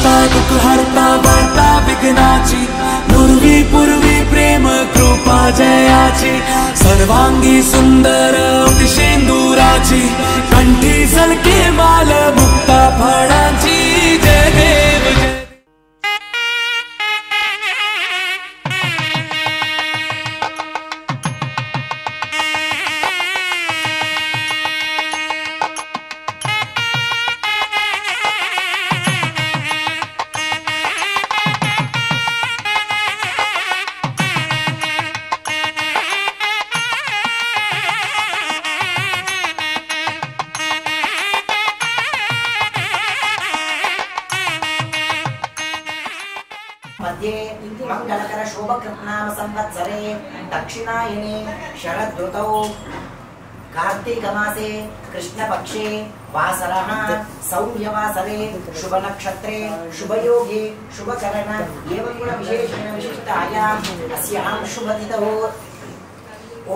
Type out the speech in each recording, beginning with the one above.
करता दुख हरता वार्ता विघ्नाची नुरवी पूर्वी प्रेम कृपा जयाची सर्वांगी सुंदर शेंदुराची कंठी झलके माल मुक्ता फळाची जय देव जय मध्ये मंगलकर शोभकृत्नाम संवत्सरे दक्षिणायने शरदृतौ कार्तिक मासे कृष्णपक्षे वासरः सौम्यवासरे शुभ नक्षत्रे शुभ योगे शुभ करण एवं गुण विशेषेण विशिष्टायाम् अस्यां शुभतिथौ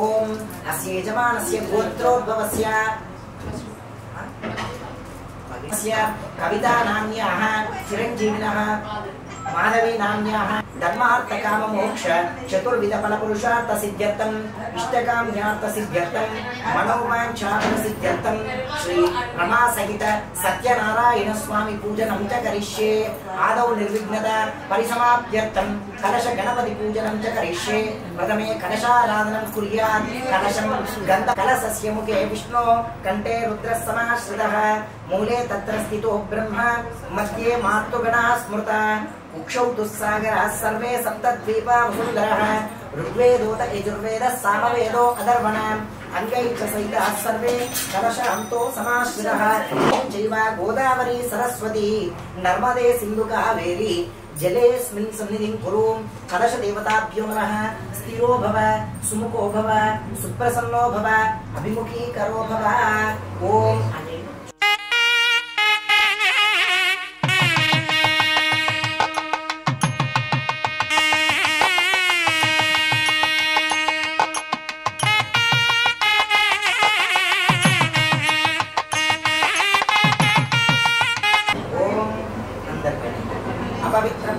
ओम अस्य यजमानस्य गोत्रोद्भवस्य कविता नाम्याः चिरञ्जीविनः माधवी नाम्याः धर्मार्थ काम मोक्ष चतुर्विध फल पुरुषार्थ सिद्ध्यर्थम इष्टकाम्यार्थ सिद्ध्यर्थम मनोवांछार्थ सिद्ध्यर्थम श्री रमा सहित सत्यनारायण स्वामी पूजनं च करिष्ये आदौ निर्विघ्नता परिसमाप्त्यर्थम कलश गणपति पूजनं च करिष्ये प्रथमे कलशाराधनं कुर्यात् कलशं गन्ध कलशस्य मुखे विष्णु कंठे रुद्रः समाश्रितः मूले तत्र स्थितो ब्रह्मा मध्ये मातृगणः स्मृता उक्षौ दुस्सागरः सर्वे सप्तद्वीपा वसुन्धरः ऋग्वेदोत यजुर्वेदः सामवेदो अथर्वणः अंगैः च सहितः सर्वे कलशान्तो समाश्रितः ओम जैव गोदावरी सरस्वती नर्मदे सिन्धु कावेरी जलेऽस्मिन् सन्निधिं कुरु कलश देवताभ्यो नमः स्थिरो भव सुमुखो भव सुप्रसन्नो भव अभिमुखीकरो भव ओम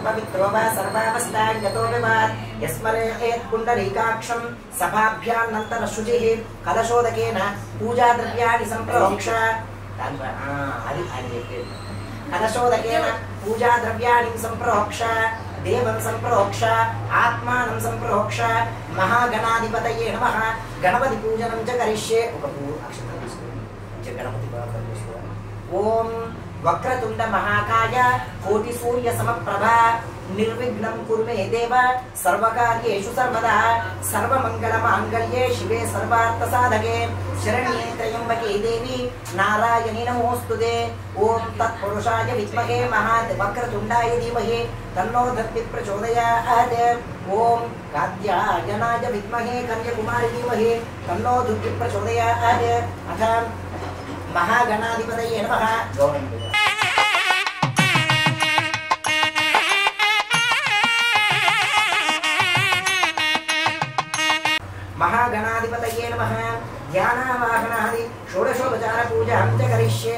पवित्रो वा सर्वावस्थां गतो विवात् यस्मरेत् पुण्डरीकाक्षं सभाभ्यानन्तर शुचिः कलशोदकेन पूजा द्रव्याणि सम्प्रोक्ष कलशोदकेन पूजा द्रव्याणि सम्प्रोक्ष देवं सम्प्रोक्ष आत्मानं सम्प्रोक्ष महागणाधिपतये नमः गणपति पूजनं च करिष्ये ओम वक्रतुंड महाकाय कोटि सूर्य समप्रभा निर्विघ्नं कुरु मे देव सर्वकार्येषु सर्वदा सर्वमंगल मांगल्ये शिवे सर्वार्थ साधके शरण्ये त्र्यंबके देवी नारायणी नमोस्तुते ओम तत्पुरुषाय विद्महे महावक्रतुंडाय धीमहि तन्नो दन्ति प्रचोदयात् ओम कात्यायनाय विद्महे कन्याकुमारी धीमहि तन्नो दुर्गे प्रचोदयात् अथ महागणाधिपतये नमः महागणाधिपतये नमः ध्यानावाहनादि षोडशोपचार पूजां च करिष्ये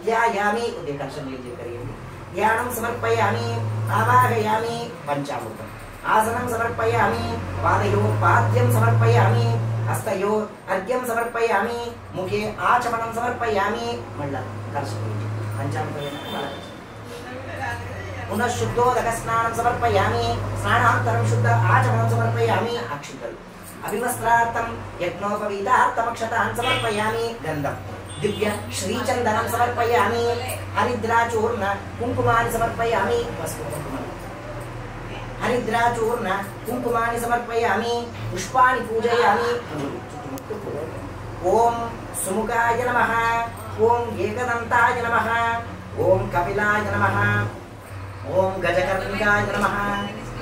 ध्यायामि उद्देकर्षण लीजिए करिए ध्यानं समर्पयामि आवाहयामि पंचामृतम् आसनं समर्पयामि पादयोः पाद्यं समर्पयामि हस्तयोः अर्घ्यं समर्पयामि मुखे आचमनं समर्पयामि मण्डलं कर्षण लीजिए पंचामृतेन पुनः शुद्धोदक स्नानं समर्पयामि स्नानानन्तरं शुद्ध आचमनं समर्पयामि अक्षितम् अभिवस्त्रार्थं यज्ञोपवीतार्थमक्षतान् समर्पयामि गन्धं दिव्य श्रीचन्दनं समर्पयामि हरिद्राचूर्ण कुङ्कुमानि समर्पयामि हरिद्राचूर्ण कुङ्कुमानि समर्पयामि पुष्पाणि पूजयामि ओम सुमुखाय नमः ओम एकदन्ताय नमः ओम कपिलाय नमः ओम गजकर्णिकाय नमः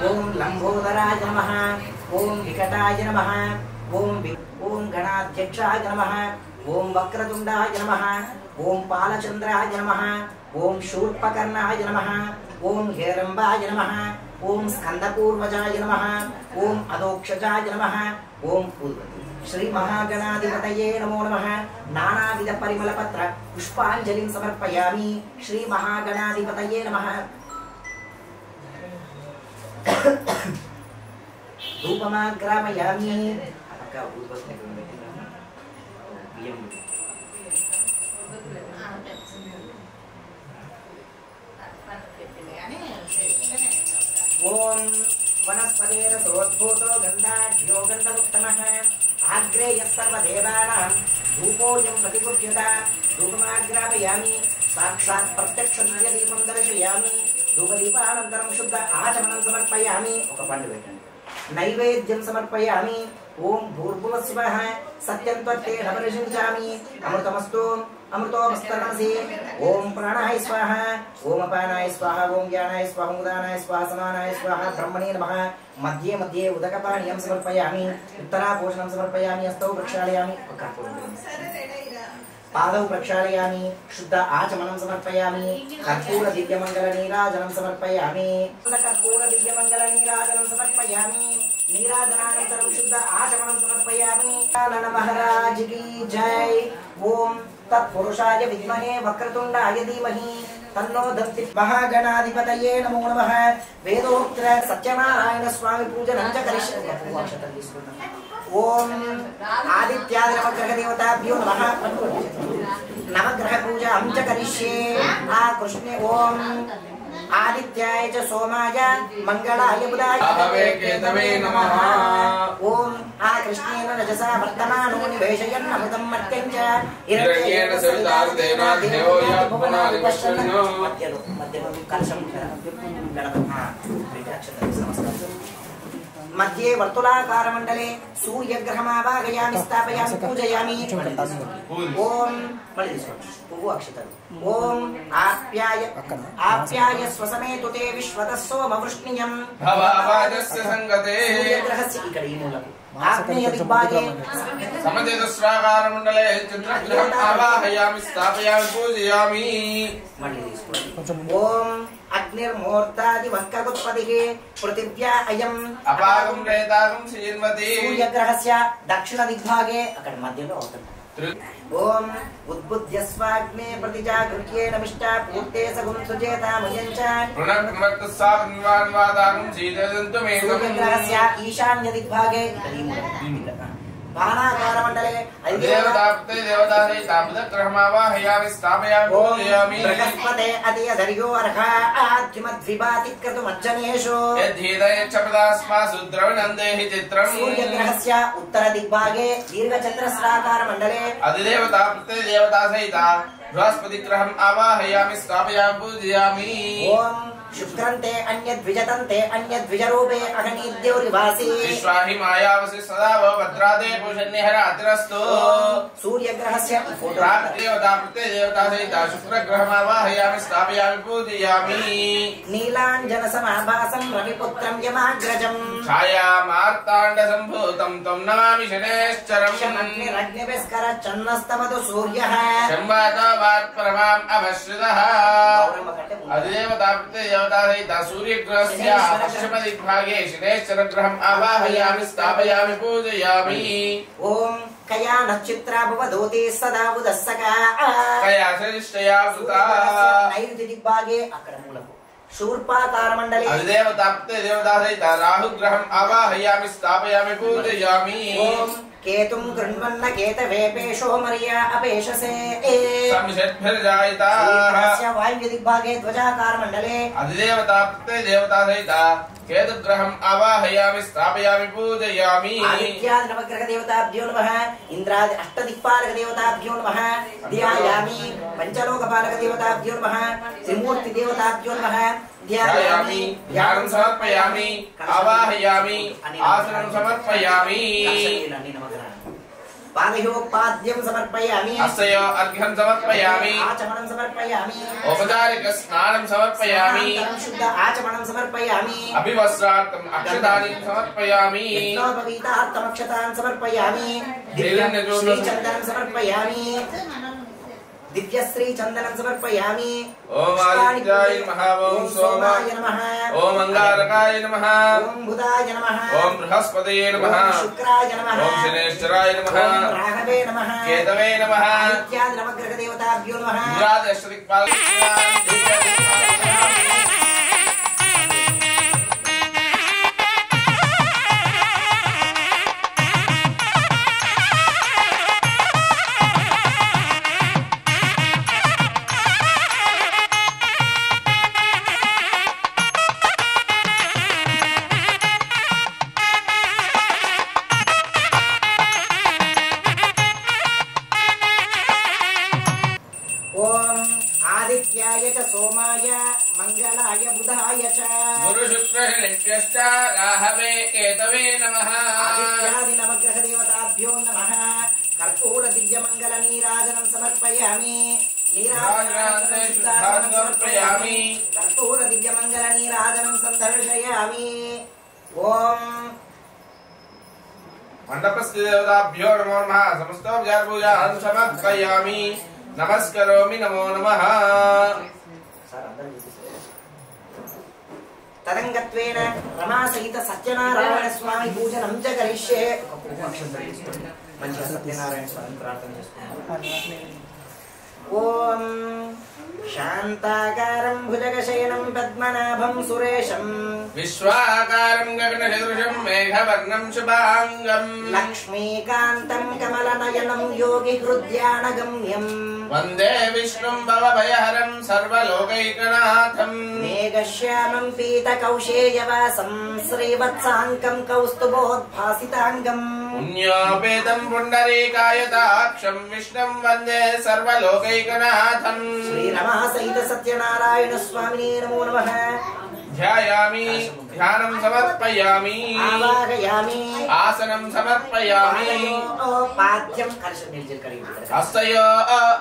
ओम लंबोदराय नमः ओम विकटाय नमः ओम गणाध्यक्षाय नमः ओम वक्रतुंडाय नमः ओम पालचंद्राय नमः ओम शूर्पकर्णाय नमः ओम हेरंबाय नमः ओम स्कंदपूर्वजाय नमः ओम अदोक्षजाय नमः ओम श्री महागणाधिपतये नमो नमः नानाविध परिमलपत्र पुष्पांजलिं समर्पयामि श्री महागणाधिपतये नमः धूपमाग्रामयामि ओम वनस्पतेरसोद्भूतो गन्धाढ्यो गन्धमुत्तमः आग्रे यत्सर्वदेवानां धूपोऽयं प्रतिगुह्यता धूपमाग्रामयामि साक्षात् प्रत्यक्षदीपं दर्शयामि धूपदीपानन्तरं शुद्ध आचमनं समर्पयामि ఒక పండు పెట్టండి नैवेद्यं समर्पयामि ओम भूर्भुवः स्वः सत्यं त्वत्तेन परिषिञ्चामि अमृतमस्तु अमृतोपस्तरणसि ओम प्राणाय स्वाहा ओम अपानाय स्वाहा ओम ज्ञानाय स्वाहा उदानाय स्वाहा समानाय स्वाहा ब्रह्मणे नमः मध्ये मध्ये उदकपानीयं समर्पयामि उत्तरापोषणं समर्पयामि हस्तौ प्रक्षालयामि पादौ प्रक्षालयामि शुद्ध आचमनं समर्पयामि कर्पूर दिव्यमंगल नीराजनं समर्पयामि कर्पूर दिव्यमंगल नीराजनं समर्पयामि नीराजनानन्तरं शुद्ध आचमनं समर्पयामि कानन महाराज की जय ओम तत्पुरुषाय विद्महे वक्रतुंडाय धीमहि तन्नो दन्ति महागणाधिपतये नमो नमः वेदोक्त सत्यनारायण स्वामी पूजनं च करिष्यामि ओम आदित्यादि नवग्रह देवताभ्यो नमः नवग्रह पूजा हम च करिष्ये आ कृष्णे ओम आदित्याय च सोमाय मंगलाय बुधाय केतवे नमः ओम आ कृष्णेन रजसा वर्तमानो निवेशयन् अमृतं मर्त्यं च हिरण्येन सवितार्देन देवो यात्मनानि पश्यन्नो मध्यमं कलशं मध्ये वर्तुलाकार मंडले सूर्यग्रहमावाहयामि स्थापयामि पूजयामि ओम पुव्वु अक्षतलु ओम आप्याय स्वसमेतु ते विश्वतः सोमवृष्णियं भवावाजस्य संगते सूर्यग्रहस्य इकड़ी मूलकु आग्नेय दिग्भागे समतेतस्राकार मंडले चंद्रग्रहम् आवाहयामि स्थापयामि पूजयामि ओम अग्निर्मूर्तादि वक्कगुत्पतिः पृथिव्या अयम् अपागं प्रेतागं श्रीन्वती सूर्यग्रहस्य दक्षिण दिग्भागे अక్కడ మధ్యలో అవుతుంది ओम उद्बुध्यस्वाग्ने प्रतिजागृह्ये नमिष्टा पूर्ते सगुं सुजेता मुयञ्च पुनर्मत्तस्सान्वान्वादागं सीदयन्तुमेकम् सूर्यग्रहस्य ईशान्य दिग्भागे बाणाकार मंडले देवताप्ते देवतासहितामुदग्रहमावाहयामि स्थापयामि पूजयामि बृहस्पते अतियधर्यो अर्हा आद्युमद्विपातिक्रतुमज्जनेषु यद्धीदयच्छपदास्मासु द्रविणन्देहि चित्रम् सूर्यग्रहस्य उत्तर दिग्भागे दीर्घचन्द्रस्राकार मंडले अधिदेवताप्ते देवतासहिता बृहस्पतिग्रहम् आवाहयामि स्थापयामि पूजयामि ओम शुक्रन्ते अन्यद्विजतन्ते अन्यद्विजरूपे अहनीद्योरिवासी विश्वाहि मायावसि सदा भद्रादे पूषन्निहरातिरस्तु सूर्यग्रहस्य प्राग्देवताप्ते देवतासहिता शुक्रग्रहमावाहयामि स्थापयामि पूजयामि नीलाञ्जनसमाभासं रविपुत्रं यमाग्रजम् छायामार्ताण्डसम्भूतं तं नमामि शनैश्चरम् शमग्निरग्निविस्करच्छन्नस्तमतु सूर्यः शम्बातावात्परमाम् अभश्रितः अधिदेवताप्ते देवतासहिता सूर्यग्रहस्य पश्चिमदिग्भागे शनैश्चरग्रहम् आवाहयामि स्थापयामि पूजयामि ओम कया नक्षत्रा भवदोते सदा उदस्सका कया श्रेष्ठया सुता नैऋत्य दिग्भागे अక్కడ మూలకు शूर्पाकार मंडले अधिदेवताप्ते देवतासहिता राहुग्रहम् आवाहयामि स्थापयामि पूजयामि ओम केतुं गृह्णन्न केतवेपेशो मर्या अपेशसे संषद्भिर्जायिताः वायव्य दिग्भागे ध्वजाकार मंडले अधिदेवताप्ते देवतासहिता केतुग्रहम् आवाहयामि स्थापयामि पूजयामि आदित्यादि नवग्रह देवताभ्यो नमः इंद्रादि अष्टदिक्पालक देवताभ्यो नमः ध्यायामि पंचलोकपालक देवताभ्यो नमः त्रिमूर्ति देवताभ्यो नमः ध्यायामि ध्यानं समर्पयामि आवाहयामि आसनं समर्पयामि पादयोपाद्यं समर्पयामि हस्तयो अर्घ्यं समर्पयामि आचमनं समर्पयामि औपचारिक स्नानं समर्पयामि शुद्ध आचमनं समर्पयामि अभिवस्त्रार्थम् अक्षतानि समर्पयामि यज्ञोपवीतार्थम् अक्षतान् समर्पयामि श्रीचन्दनं समर्पयामि दिव्यश्री चंदनं समर्पयामि ओम आदित्याय नमः ओम सोमाय नमः ओम अंगारकाय नमः ओम बुधाय नमः ओम बृहस्पतये नमः ओम शुक्राय नमः ओम शनैश्चराय नमः ओम राघवे नमः केतवे नमः आदित्यादि नवग्रह देवताभ्यो नमः इंद्रादशदिक्पालकाय सोमाय मंगलाय बुधाय च गुरु शुक्र नित्यश्च राहवे केतवे नमः आदित्यादि नवग्रह देवताभ्यो नमः कर्पूर दिव्य मंगल नीराजनं समर्पयामि समर्पयामि कर्पूर दिव्य मंगल नीराजनं संदर्शयामि ओम मंडपस्थ देवताभ्यो नमो नमः समस्तोपचार पूजां समर्पयामि नमस्करोमि नमो नमः तदंगत्वेन रमा सहित सत्यनारायण स्वामी पूजनं च करिष्ये मंచి సత్యనారాయణ స్వామి ప్రార్థన చేసుకుంటాం ఓం శాంతాకారం భుజగశయనం పద్మనాభం సురేశం విశ్వాకారం గగనసదృశం మేఘవర్ణం శుభాంగం లక్ష్మీకాంతం కమలనయనం యోగి హృద్యానగమ్యం వందే విష్ణుం భవభయహరం సర్వలోకైకనాథం మేఘశ్యామం పీతకౌశేయవాసం శ్రీవత్సాంకం కౌస్తుభోద్భాసితాంగం పుణ్యోపేతం పుండరీకాయతాక్షం విష్ణుం వందే సర్వలోకైకనాథం శ్రీరమా సహిత సత్యనారాయణ స్వామినే నమో నమః ధ్యాయామి ధ్యానం సమర్పయామి ఆవాహయామి ఆసనం సమర్పయామి పాద్యం కలిసి నిల్చొని కడిగి హస్తయో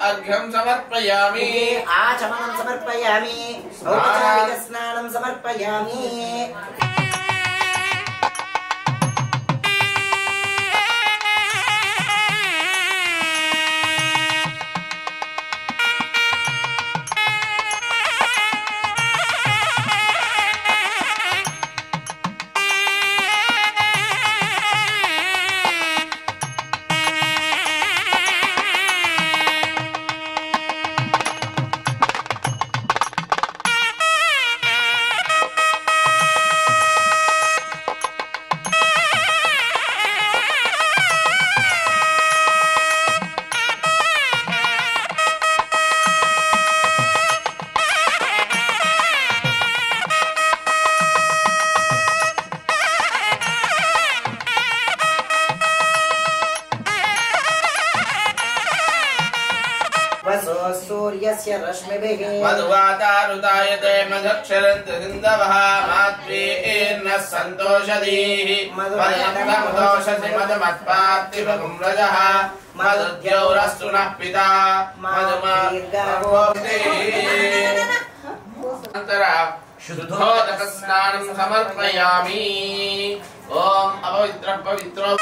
అర్ఘ్యం సమర్పయామి ఆచమనం సమర్పయామి ఔపచారిక స్నానం సమర్పయామి सूर्यस्य रश्मिभिः मधुवातारुतायते मधुक्षरन्ति सिन्धवः मात्वीर्नः सन्तोषधीः मधुमन्तोषसि मधुमत्पार्थिवगुं रजः मधुद्यौरस्तु नः पिता शुद्धोदकस्नानं समर्पयामि ॐ अपवित्रः पवित्रो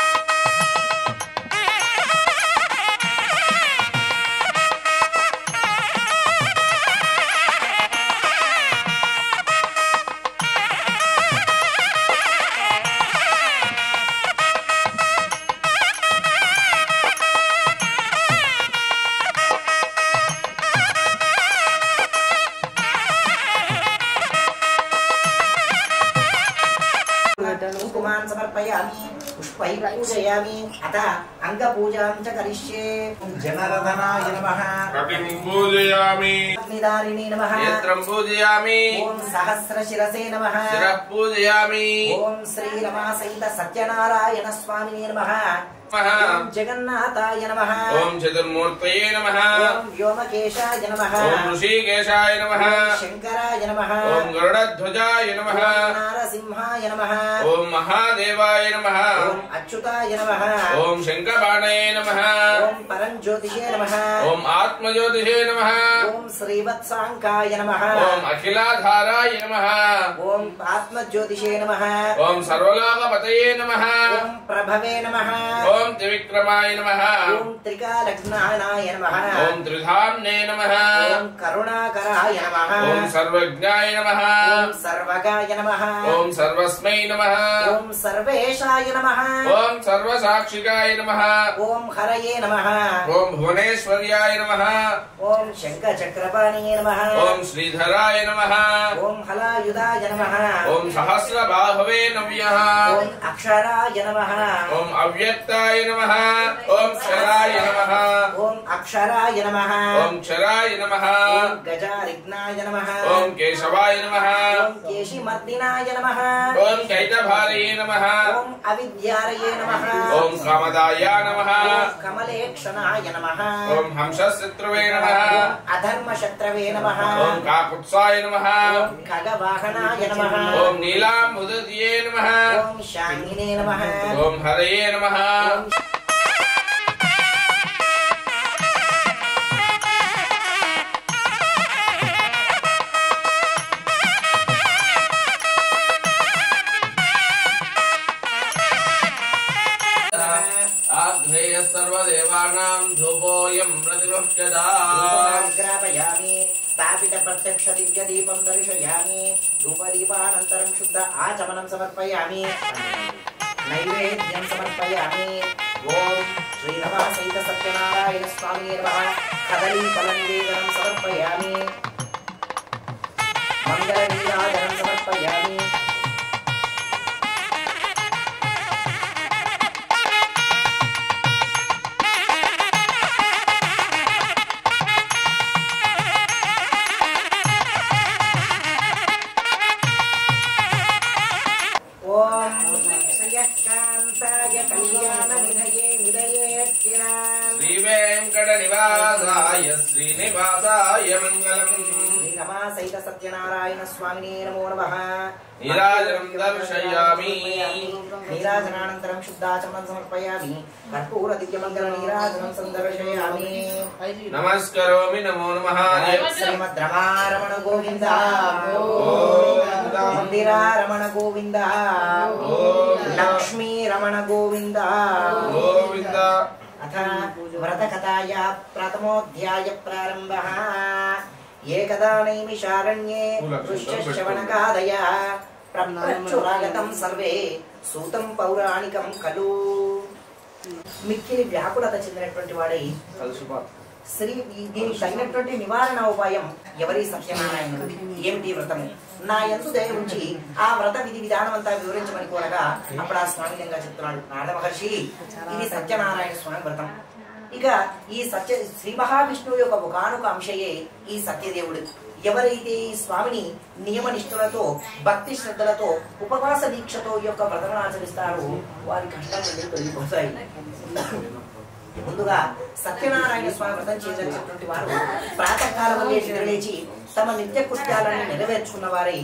कुमान् समर्पयामि पुष्पैः पूजयामि अतः अंगपूजां च करिष्ये जनार्दनाय नमः कटिं पूजयामि अग्निदारिणे नमः नेत्रं पूजयामि ओम सहस्रशिरसे नमः शिरः पूजयामि ओम श्रीरमा सहित सत्यनारायण स्वामिने नमः ओम जगन्नाथाय नमः ओम चतुर्मूर्तये नमः ओम व्योमकेशाय नमः ओम ऋषिकेशाय नमः ओम शंकराय नमः ओम गरुडध्वजाय नमः ओम नारसिंहाय नमः ओम महादेवाय नमः ओम अच्युताय नमः ओम शंखबाणये नमः ओम परंज्योतिषे नमः ओम आत्मज्योतिषे नमः ओम श्रीवत्सांकाय नमः ओम अखिलाधाराय नमः ओम आत्मज्योतिषे नमः ओम सर्वलोकपतये नमः ओम प्रभवे नमः ओम त्रिविक्रमाय नमः ओम त्रिकालज्ञानाय नमः ओम त्रिधाम्ने नमः ओम करुणाकराय नमः ओम सर्वज्ञाय नमः ओम सर्वगाय नमः ओम सर्वस्मै नमः ओम सर्वेशाय नमः ओम सर्वसाक्षिकाय नमः ओम हरये नमः ओम भुवनेश्वर्याय नमः ओम शंखचक्रपाणिये नमः ओम श्रीधराय नमः ओम हलायुधाय नमः ओम सहस्रबाहवे नव्यः ओम अक्षराय नमः ओम अव्यक्ताय अक्षराय नमः ओम क्षराय नमः ओम अक्षराय नमः ओम क्षराय नमः ओम गजारिघ्नाय नमः ओम केशवाय नमः ओम केशिमर्दिनाय नमः ओम कैटभारये नमः ओम अविद्यारये नमः ओम कामदाय नमः ओम कमलेक्षणाय नमः ओम हंसशत्रुवे नमः ओम अधर्मशत्रवे नमः ओम काकुत्साय नमः ओम खगवाहनाय नमः ओम नीलाम्बुदये नमः ओम शांगिने नमः ओम हरये नमः आग्नेय सर्वदेवानां धूपोऽयं प्रतिगृह्यता ग्रापयामि स्थापित प्रत्यक्ष दिव्य दीपं दर्शयामि धूपदीपानन्तरं शुद्ध आचमनं समर्पयामि नैवेद्यं समर्पयामि ओम श्रीरमः सहित सत्यनारायण स्वामी नमः कदलीफलनिवेदनं समर्पयामि मङ्गलनीराजनं समर्पयामि श्रीवेङ्कटनिवासाय श्रीनिवासाय मङ्गलम् श्रीरमा सहित सत्यनारायण स्वामिने नमो नमः नीराजनं दर्शयामि नीराजनानन्तरं शुद्धाचमनं समर्पयामि कर्पूर दिव्यमङ्गल नीराजनं सन्दर्शयामि नमस्करोमि नमो नमः श्रीमद् रमारमण गोविन्द मंदिरा रमण गोविन्द लक्ष्मी रमण गोविन्द गोविन्द अथ व्रतकथाया प्रथमोऽध्याय प्रारम्भः एकदा नैमिषारण्ये ऋष्यश्रवणकादय प्रप्रच्छुरागतं सर्वे सूतं पौराणिकं खलु మిక్కిలి వ్యాకులత చెందినటువంటి వాడై శ్రీ దీనికి తగినటువంటి నివారణ ఉపాయం ఎవరి సత్యనారాయణుడు ఏమిటి వ్రతము నా యందు దయ ఉంచి ఆ వ్రత విధి విధానం అంతా వివరించమని కోరగా అప్పుడు ఆ స్వామి విధంగా చెప్తున్నాడు నారద మహర్షి ఇది సత్యనారాయణ స్వామి వ్రతం ఇక ఈ శ్రీ మహావిష్ణువు యొక్క ఒకానొక అంశయే ఈ సత్యదేవుడు ఎవరైతే ఈ స్వామిని నియమ నిష్ఠలతో భక్తి శ్రద్ధలతో ఉపవాస దీక్షతో ఈ యొక్క వ్రతమును ఆచరిస్తారో వారి కష్టాలు తొలగిపోతాయి ముందుగా సత్యనారాయణ స్వామి వ్రతం చేసేటటువంటి వారు ప్రాతకాలం నిద్రలేచి తమ నిత్య కృత్యాలను నెరవేర్చుకున్న వారై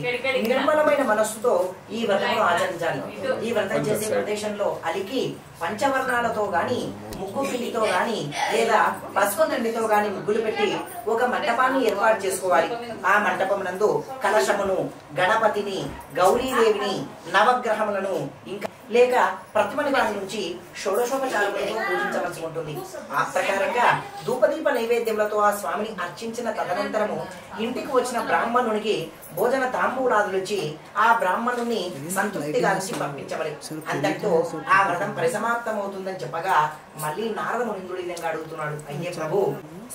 నిర్మలమైన మనస్సుతో ఈ వ్రతమును ఆచరించాలి ఈ వ్రతం చేసే ప్రదేశంలో అలికి పంచవర్ణాలతో గాని ముగ్గు పిండితో గాని లేదా పసుపు తండ్రితో గాని ముగ్గులు పెట్టి ఒక మంటపాన్ని ఏర్పాటు చేసుకోవాలి ఆ మంటపం నందు కలశమును గణపతిని గౌరీదేవిని నవగ్రహములను ఇంకా లేక ప్రతిమని వారి నుంచి షోడశోపచారములతో పూజించవలసి ఉంటుంది ఆ ప్రకారంగా ధూపదీప నైవేద్యములతో ఆ స్వామిని అర్చించిన తదనంతరము ఇంటికి వచ్చిన బ్రాహ్మణునికి భోజన తాంబూలాదులిచ్చి ఆ బ్రాహ్మణుని సంతృప్తిగా పంపించవలే అంతటితో ఆ వ్రతం పరిసమాప్తమవుతుందని చెప్పగా మళ్ళీ నారద మునీంద్రుడు ఈ విధంగా అడుగుతున్నాడు అయ్యే ప్రభు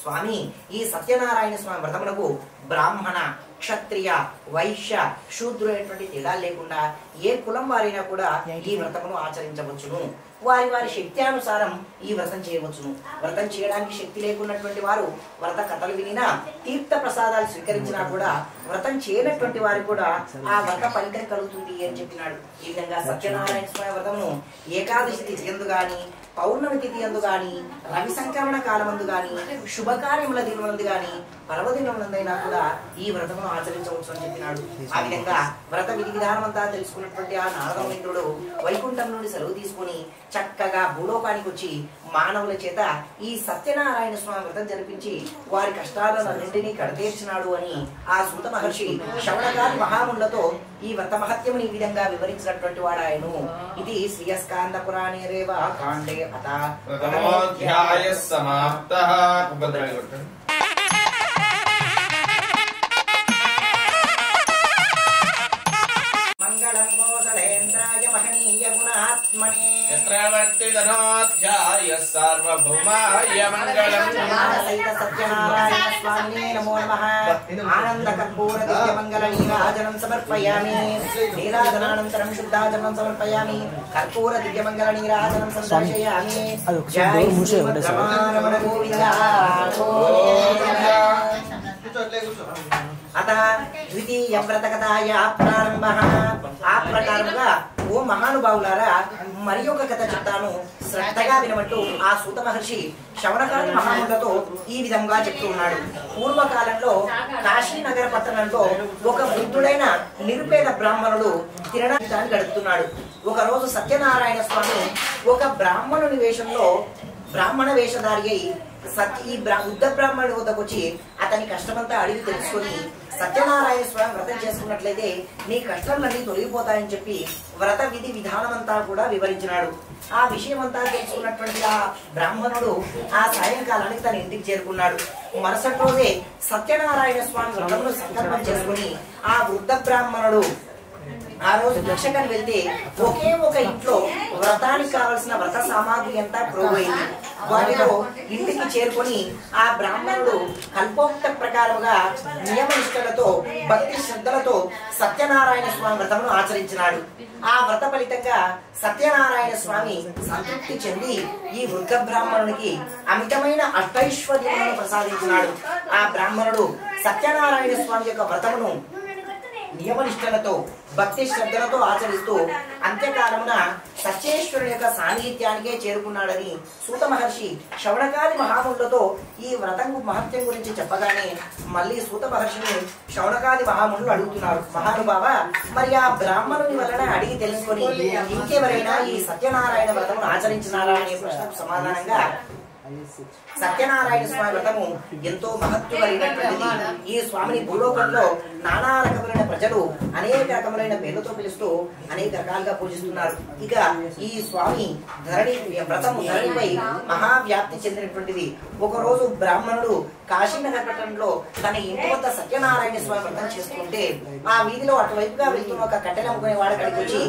స్వామి ఈ సత్యనారాయణ స్వామి వ్రతమునకు బ్రాహ్మణ క్షత్రియ వైశ్య శూద్రులైనటువంటి తేడా లేకుండా ఏ కులం వారైనా కూడా ఈ వ్రతమును ఆచరించవచ్చును వారి వారి శక్త్యానుసారం ఈ వ్రతం చేయవచ్చును వ్రతం చేయడానికి శక్తి లేకున్నటువంటి వారు వ్రత కథలు వినినా తీర్థ ప్రసాదాలు స్వీకరించినా కూడా వ్రతం చేయనటువంటి వారికి కూడా ఆ వ్రత ఫలితం కలుగుతుంది అని చెప్పినాడు ఈ విధంగా సత్యనారాయణ స్వామి వ్రతమును ఏకాదశి తిథి యందు గాని పౌర్ణమి తిథి యందు గాని రవి సంక్రమణ కాలమందు గాని శుభకార్యముల దినమందు గాని పర్వదినములందైనా కూడా ఈ వ్రతమును ఆచరించవచ్చు అని చెప్పినాడు ఆ విధంగా వ్రత విధి విధానం అంతా తెలుసుకున్నటువంటి ఆ నారద మునీంద్రుడు వైకుంఠం నుండి సెలవు తీసుకుని చక్కగా భూలోకానికి వచ్చి మానవుల చేత ఈ సత్యనారాయణ స్వామి వ్రతం జరిపించి వారి కష్టాలను అన్నింటినీ కడతీర్చినాడు అని ఆ సూత మహర్షి శవణగారి మహామునులతో ఈ వ్రత మహత్యముని ఈ విధంగా వివరించినటువంటి వాడు ఆయను ఇది శ్రీయస్కాంద పురాణే రేవ కాండే అత ప్రథమోధ్యాయ సమాప్తః. మంగళం కోసలేంద్రాయ మహనీయ గుణాత్మనే యత్రేవ परिवर्तितनोऽध्याय सार्वभौमाय मङ्गलम् सहित सत्यनारायण स्वामिने नमो नमः आनंद कर्पूर दिव्य मंगल नीराजनं समर्पयामि नीराजनानन्तरं शुद्धाजनं समर्पयामि कर्पूर दिव्य मंगल नीराजनं समर्पयामि जय श्रीमद्रमण गोविंद అత ద్వితీయ వ్రతకథాయ ప్రారంభః ఆ ప్రకారముగా ఓ మహానుభావులారా మరి ఒక కథ చెప్తాను శ్రద్ధగా వినమంటూ ఆ సూత మహర్షి శవనకాది మహాములతో ఈ విధంగా చెప్తూ ఉన్నాడు. పూర్వకాలంలో కాశీనగర పట్టణంలో ఒక వృద్ధుడైన నిరుపేద బ్రాహ్మణుడు తిరణాన్ని గడుపుతున్నాడు. ఒక రోజు సత్యనారాయణ స్వామి ఒక బ్రాహ్మణుని వేషంలో బ్రాహ్మణ వేషధారి అయి ఈ బుద్ధ బ్రాహ్మణుడి వద్దకు వచ్చి అతని కష్టమంతా అడిగి తెలుసుకొని సత్యనారాయణ స్వామి వ్రతం చేసుకున్నట్లయితే నీ కష్టాలన్నీ తొలగిపోతాయని చెప్పి వ్రత విధి విధానమంతా కూడా వివరించినాడు. ఆ విషయం అంతా తెలుసుకున్నటువంటి ఆ బ్రాహ్మణుడు ఆ సాయంకాలానికి తన ఇంటికి చేరుకున్నాడు. మరుసటి రోజే సత్యనారాయణ స్వామి వ్రతమును సంకల్పం చేసుకుని ఆ వృద్ధ బ్రాహ్మణుడు ఆ రోజు భిక్షకని వెళ్తే ఒకే ఒక ఇంట్లో వ్రతానికి కావలసిన వ్రత సామాగ్రి అంతా ప్రోగైంది. వారిలో ఇంటికి చేరుకొని ఆ బ్రాహ్మణుడు కల్పోక్త ప్రకారముగా నియమనిష్టలతో భక్తి శ్రద్ధలతో సత్యనారాయణ స్వామి వ్రతమును ఆచరించినాడు. ఆ వ్రత ఫలితంగా సత్యనారాయణ స్వామి సంతృప్తి చెంది ఈ వృద్ధ బ్రాహ్మణునికి అమితమైన అష్టైశ్వర్యములను ప్రసాదించినాడు. ఆ బ్రాహ్మణుడు సత్యనారాయణ స్వామి యొక్క వ్రతమును నియమనిష్టలతో భక్తి శ్రద్ధలతో ఆచరిస్తూ అంత్యకాలమున సత్యేశ్వరుని యొక్క సాన్నిధ్యానికే చేరుకున్నాడని సూత మహర్షి శౌనకాది మహామునులతో ఈ వ్రతం మహత్యం గురించి చెప్పగానే మళ్ళీ సూత మహర్షిని శౌనకాది మహామునులు అడుగుతున్నారు, మహానుభావ మరి ఆ బ్రాహ్మణుని వలన అడిగి తెలుసుకొని ఇంకెవరైనా ఈ సత్యనారాయణ వ్రతమును ఆచరించినారా అనే ప్రశ్నకు సమాధానంగా సత్యనారాయణ స్వామి వ్రతము ఎంతో మహత్వ కలిగినటువంటిది. ఈ స్వామిని భూలోకంలో నానా రకములైన ప్రజలు అనేక రకములైన పేర్లతో పిలుస్తూ అనేక రకాలుగా పూజిస్తున్నారు. ఇక ఈ స్వామి ధరణి వ్రతము ధరణిపై మహావ్యాప్తి చెందినటువంటిది. ఒకరోజు బ్రాహ్మణుడు కాశీనగర పట్టణంలో తన ఇంటి వద్ద సత్యనారాయణ స్వామి వ్రతం చేసుకుంటే ఆ వీధిలో అటువైపుగా వెళ్తున్న ఒక కట్టెలు అమ్ముకునే వాడు అక్కడికి వచ్చి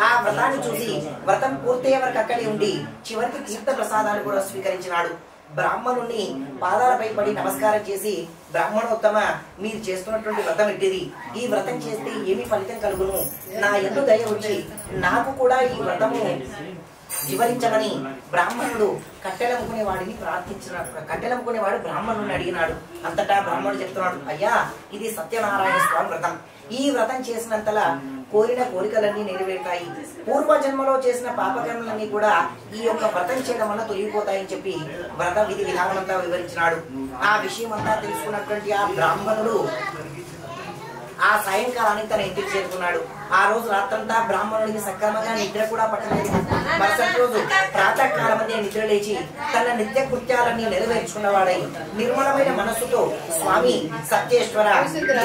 ఆ వ్రతాన్ని చూసి వ్రతం పూర్తయ్యే వరకు అక్కడే ఉండి చివరికి తీర్థ ప్రసాదాలు కూడా స్వీకరించినాడు. బ్రాహ్మణుణ్ణి పాదాలపై పడి నమస్కారం చేసి, బ్రాహ్మణోత్తమ, మీరు చేస్తున్నటువంటి వ్రతం ఎట్టిది? ఈ వ్రతం చేస్తే ఏమి ఫలితం కలుగును? నా యందు దయ వచ్చి నాకు కూడా ఈ వ్రతము వివరించమని బ్రాహ్మణుడు కట్టెలమ్ముకునే వాడిని ప్రార్థించినాడు. కట్టెలమ్ముకునేవాడు బ్రాహ్మణుడిని అడిగినాడు. అంతటా బ్రాహ్మణుడు చెప్తున్నాడు, అయ్యా ఇది సత్యనారాయణ స్వామి వ్రతం. ఈ వ్రతం చేసినంతలా కోరిన కోరికలన్నీ నెరవేరుతాయి. పూర్వజన్మలో చేసిన పాపకర్మలన్నీ కూడా ఈ యొక్క వ్రతం చేయడం వల్ల తొలగిపోతాయని చెప్పి వ్రత విధి విధానమంతా వివరించినాడు. ఆ విషయం అంతా తెలుసుకున్నటువంటి ఆ బ్రాహ్మణుడు ఆ సాయంకాలానికి తన ఇంటికి చేరుకున్నాడు. ఆ రోజు రాత్రంతా బ్రాహ్మణుడికి సక్రమంగా నిద్ర కూడా పట్టలేదు. మరుసటి రోజు ప్రాతకాలమందే నిద్ర లేచి తన నిత్య కృత్యాలన్నీ నెరవేర్చుకున్నవాడై నిర్మలమైన మనస్సుతో, స్వామి సత్యేశ్వర,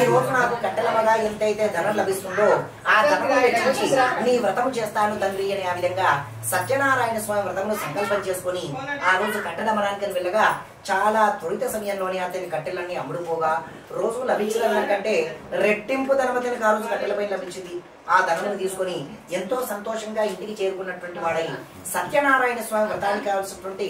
ఈ రోజు నాకు కట్టెలమగా ఎంతైతే ధనం లభిస్తుందో ఆ ధనం వెచ్చించి నీ వ్రతము చేస్తాను తండ్రి అని ఆ విధంగా సత్యనారాయణ స్వామి వ్రతమును సంకల్పం చేసుకుని ఆ రోజు కట్టెలమరానికి వెళ్ళగా చాలా త్వరిత సమయంలోనే అతని కట్టెలన్నీ అమ్ముడుపోగా రోజు లభించిన దానికంటే రెట్టింపు ధనం అతనికి ఆ రోజు కట్టెలపై లభించింది. ఆ ధనమును తీసుకొని ఎంతో సంతోషంగా ఇంటికి చేరుకున్నటువంటి వాడై సత్యనారాయణ స్వామి వ్రతానికి కావాల్సినటువంటి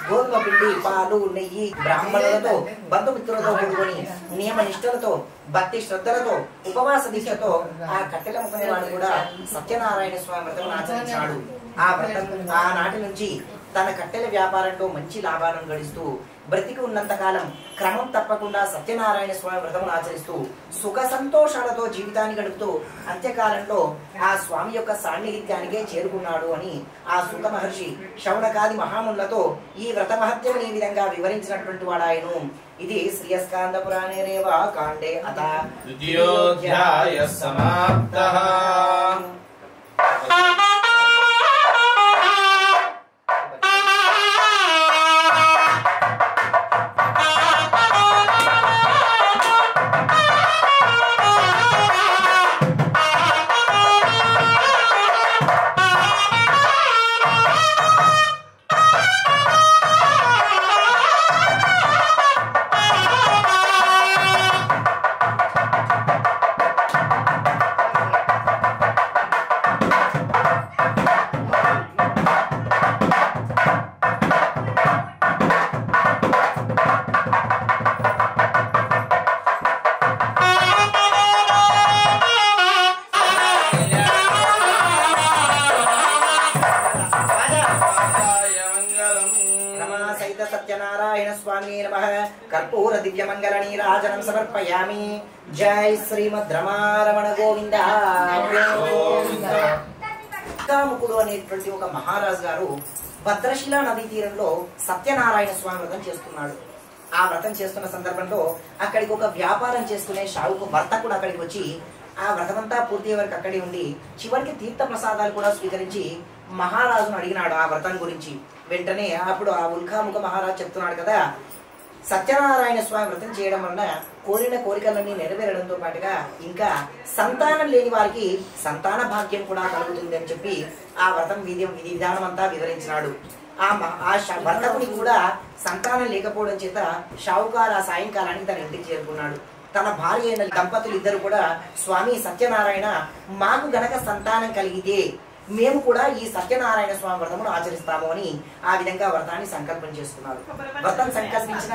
గోధుమ పిండి, పాలు, నెయ్యి బ్రాహ్మణులతో బంధుమిత్రులతో కూడుకొని నియమ నిష్ఠలతో భక్తి శ్రద్ధలతో ఉపవాస దీక్షతో ఆ కట్టెలమ్ముకునేవాడు కూడా సత్యనారాయణ స్వామి వ్రతం ఆచరించాడు. ఆ వ్రతం ఆనాటి నుంచి తన కట్టెల వ్యాపారంలో మంచి లాభాలను గడిస్తూ బ్రతికి ఉన్నంత కాలం క్రమం తప్పకుండా సత్యనారాయణ స్వామి వ్రతమును ఆచరిస్తూ సుఖ సంతోషాలతో జీవితాన్ని గడుపుతూ అంత్యకాలంలో ఆ స్వామి యొక్క సాన్నిహిత్యానికే చేరుకున్నాడు అని ఆ సూత మహర్షి శౌనకాది మహామునులతో ఈ వ్రత మహత్యముని ఈ విధంగా వివరించినటువంటి వాడాయను. ఇది శ్రీయస్కాంద పురాణే రేవ కాండే అత ద్వితీయోధ్యాయ సమాప్తః. स्वामिने नमः कर्पूर दिव्यमंगल नीराजनं समर्पयामि जय श्रीमद् रमारमण गोविंद ముకుడు అనేటువంటి ఒక మహారాజు గారు భద్రశిల నదీ తీరంలో సత్యనారాయణ స్వామి వ్రతం చేస్తున్నాడు. ఆ వ్రతం చేస్తున్న సందర్భంలో అక్కడికి ఒక వ్యాపారం చేసుకునే షావుకు భర్త కూడా అక్కడికి వచ్చి ఆ వ్రతమంతా పూర్తి వరకు అక్కడే ఉండి చివరికి తీర్థ ప్రసాదాలు కూడా స్వీకరించి మహారాజును అడిగినాడు ఆ వ్రతం గురించి. వెంటనే అప్పుడు ఆ ఉల్కాముఖ మహారాజు చెప్తున్నాడు కదా, సత్యనారాయణ స్వామి వ్రతం చేయడం వలన కోరిన కోరికలన్నీ నెరవేరడంతో పాటుగా ఇంకా సంతానం లేని వారికి సంతాన భాగ్యం కూడా కలుగుతుంది అని చెప్పి ఆ వ్రతం విధి విధానం అంతా వివరించినాడు. ఆ వర్తకునికి కూడా సంతానం లేకపోవడం చేత షావుకారు ఆ సాయంకాలానికి తన ఇంటికి చేరుకున్నాడు. తన భార్య అయిన దంపతులు ఇద్దరు కూడా స్వామి సత్యనారాయణ మాకు గనక సంతానం కలిగితే మేము కూడా ఈ సత్యనారాయణ స్వామి వ్రతమును ఆచరిస్తాము అని ఆ విధంగా వ్రతాన్ని సంకల్పం చేసుకున్నారు. వ్రతం సంకల్పించిన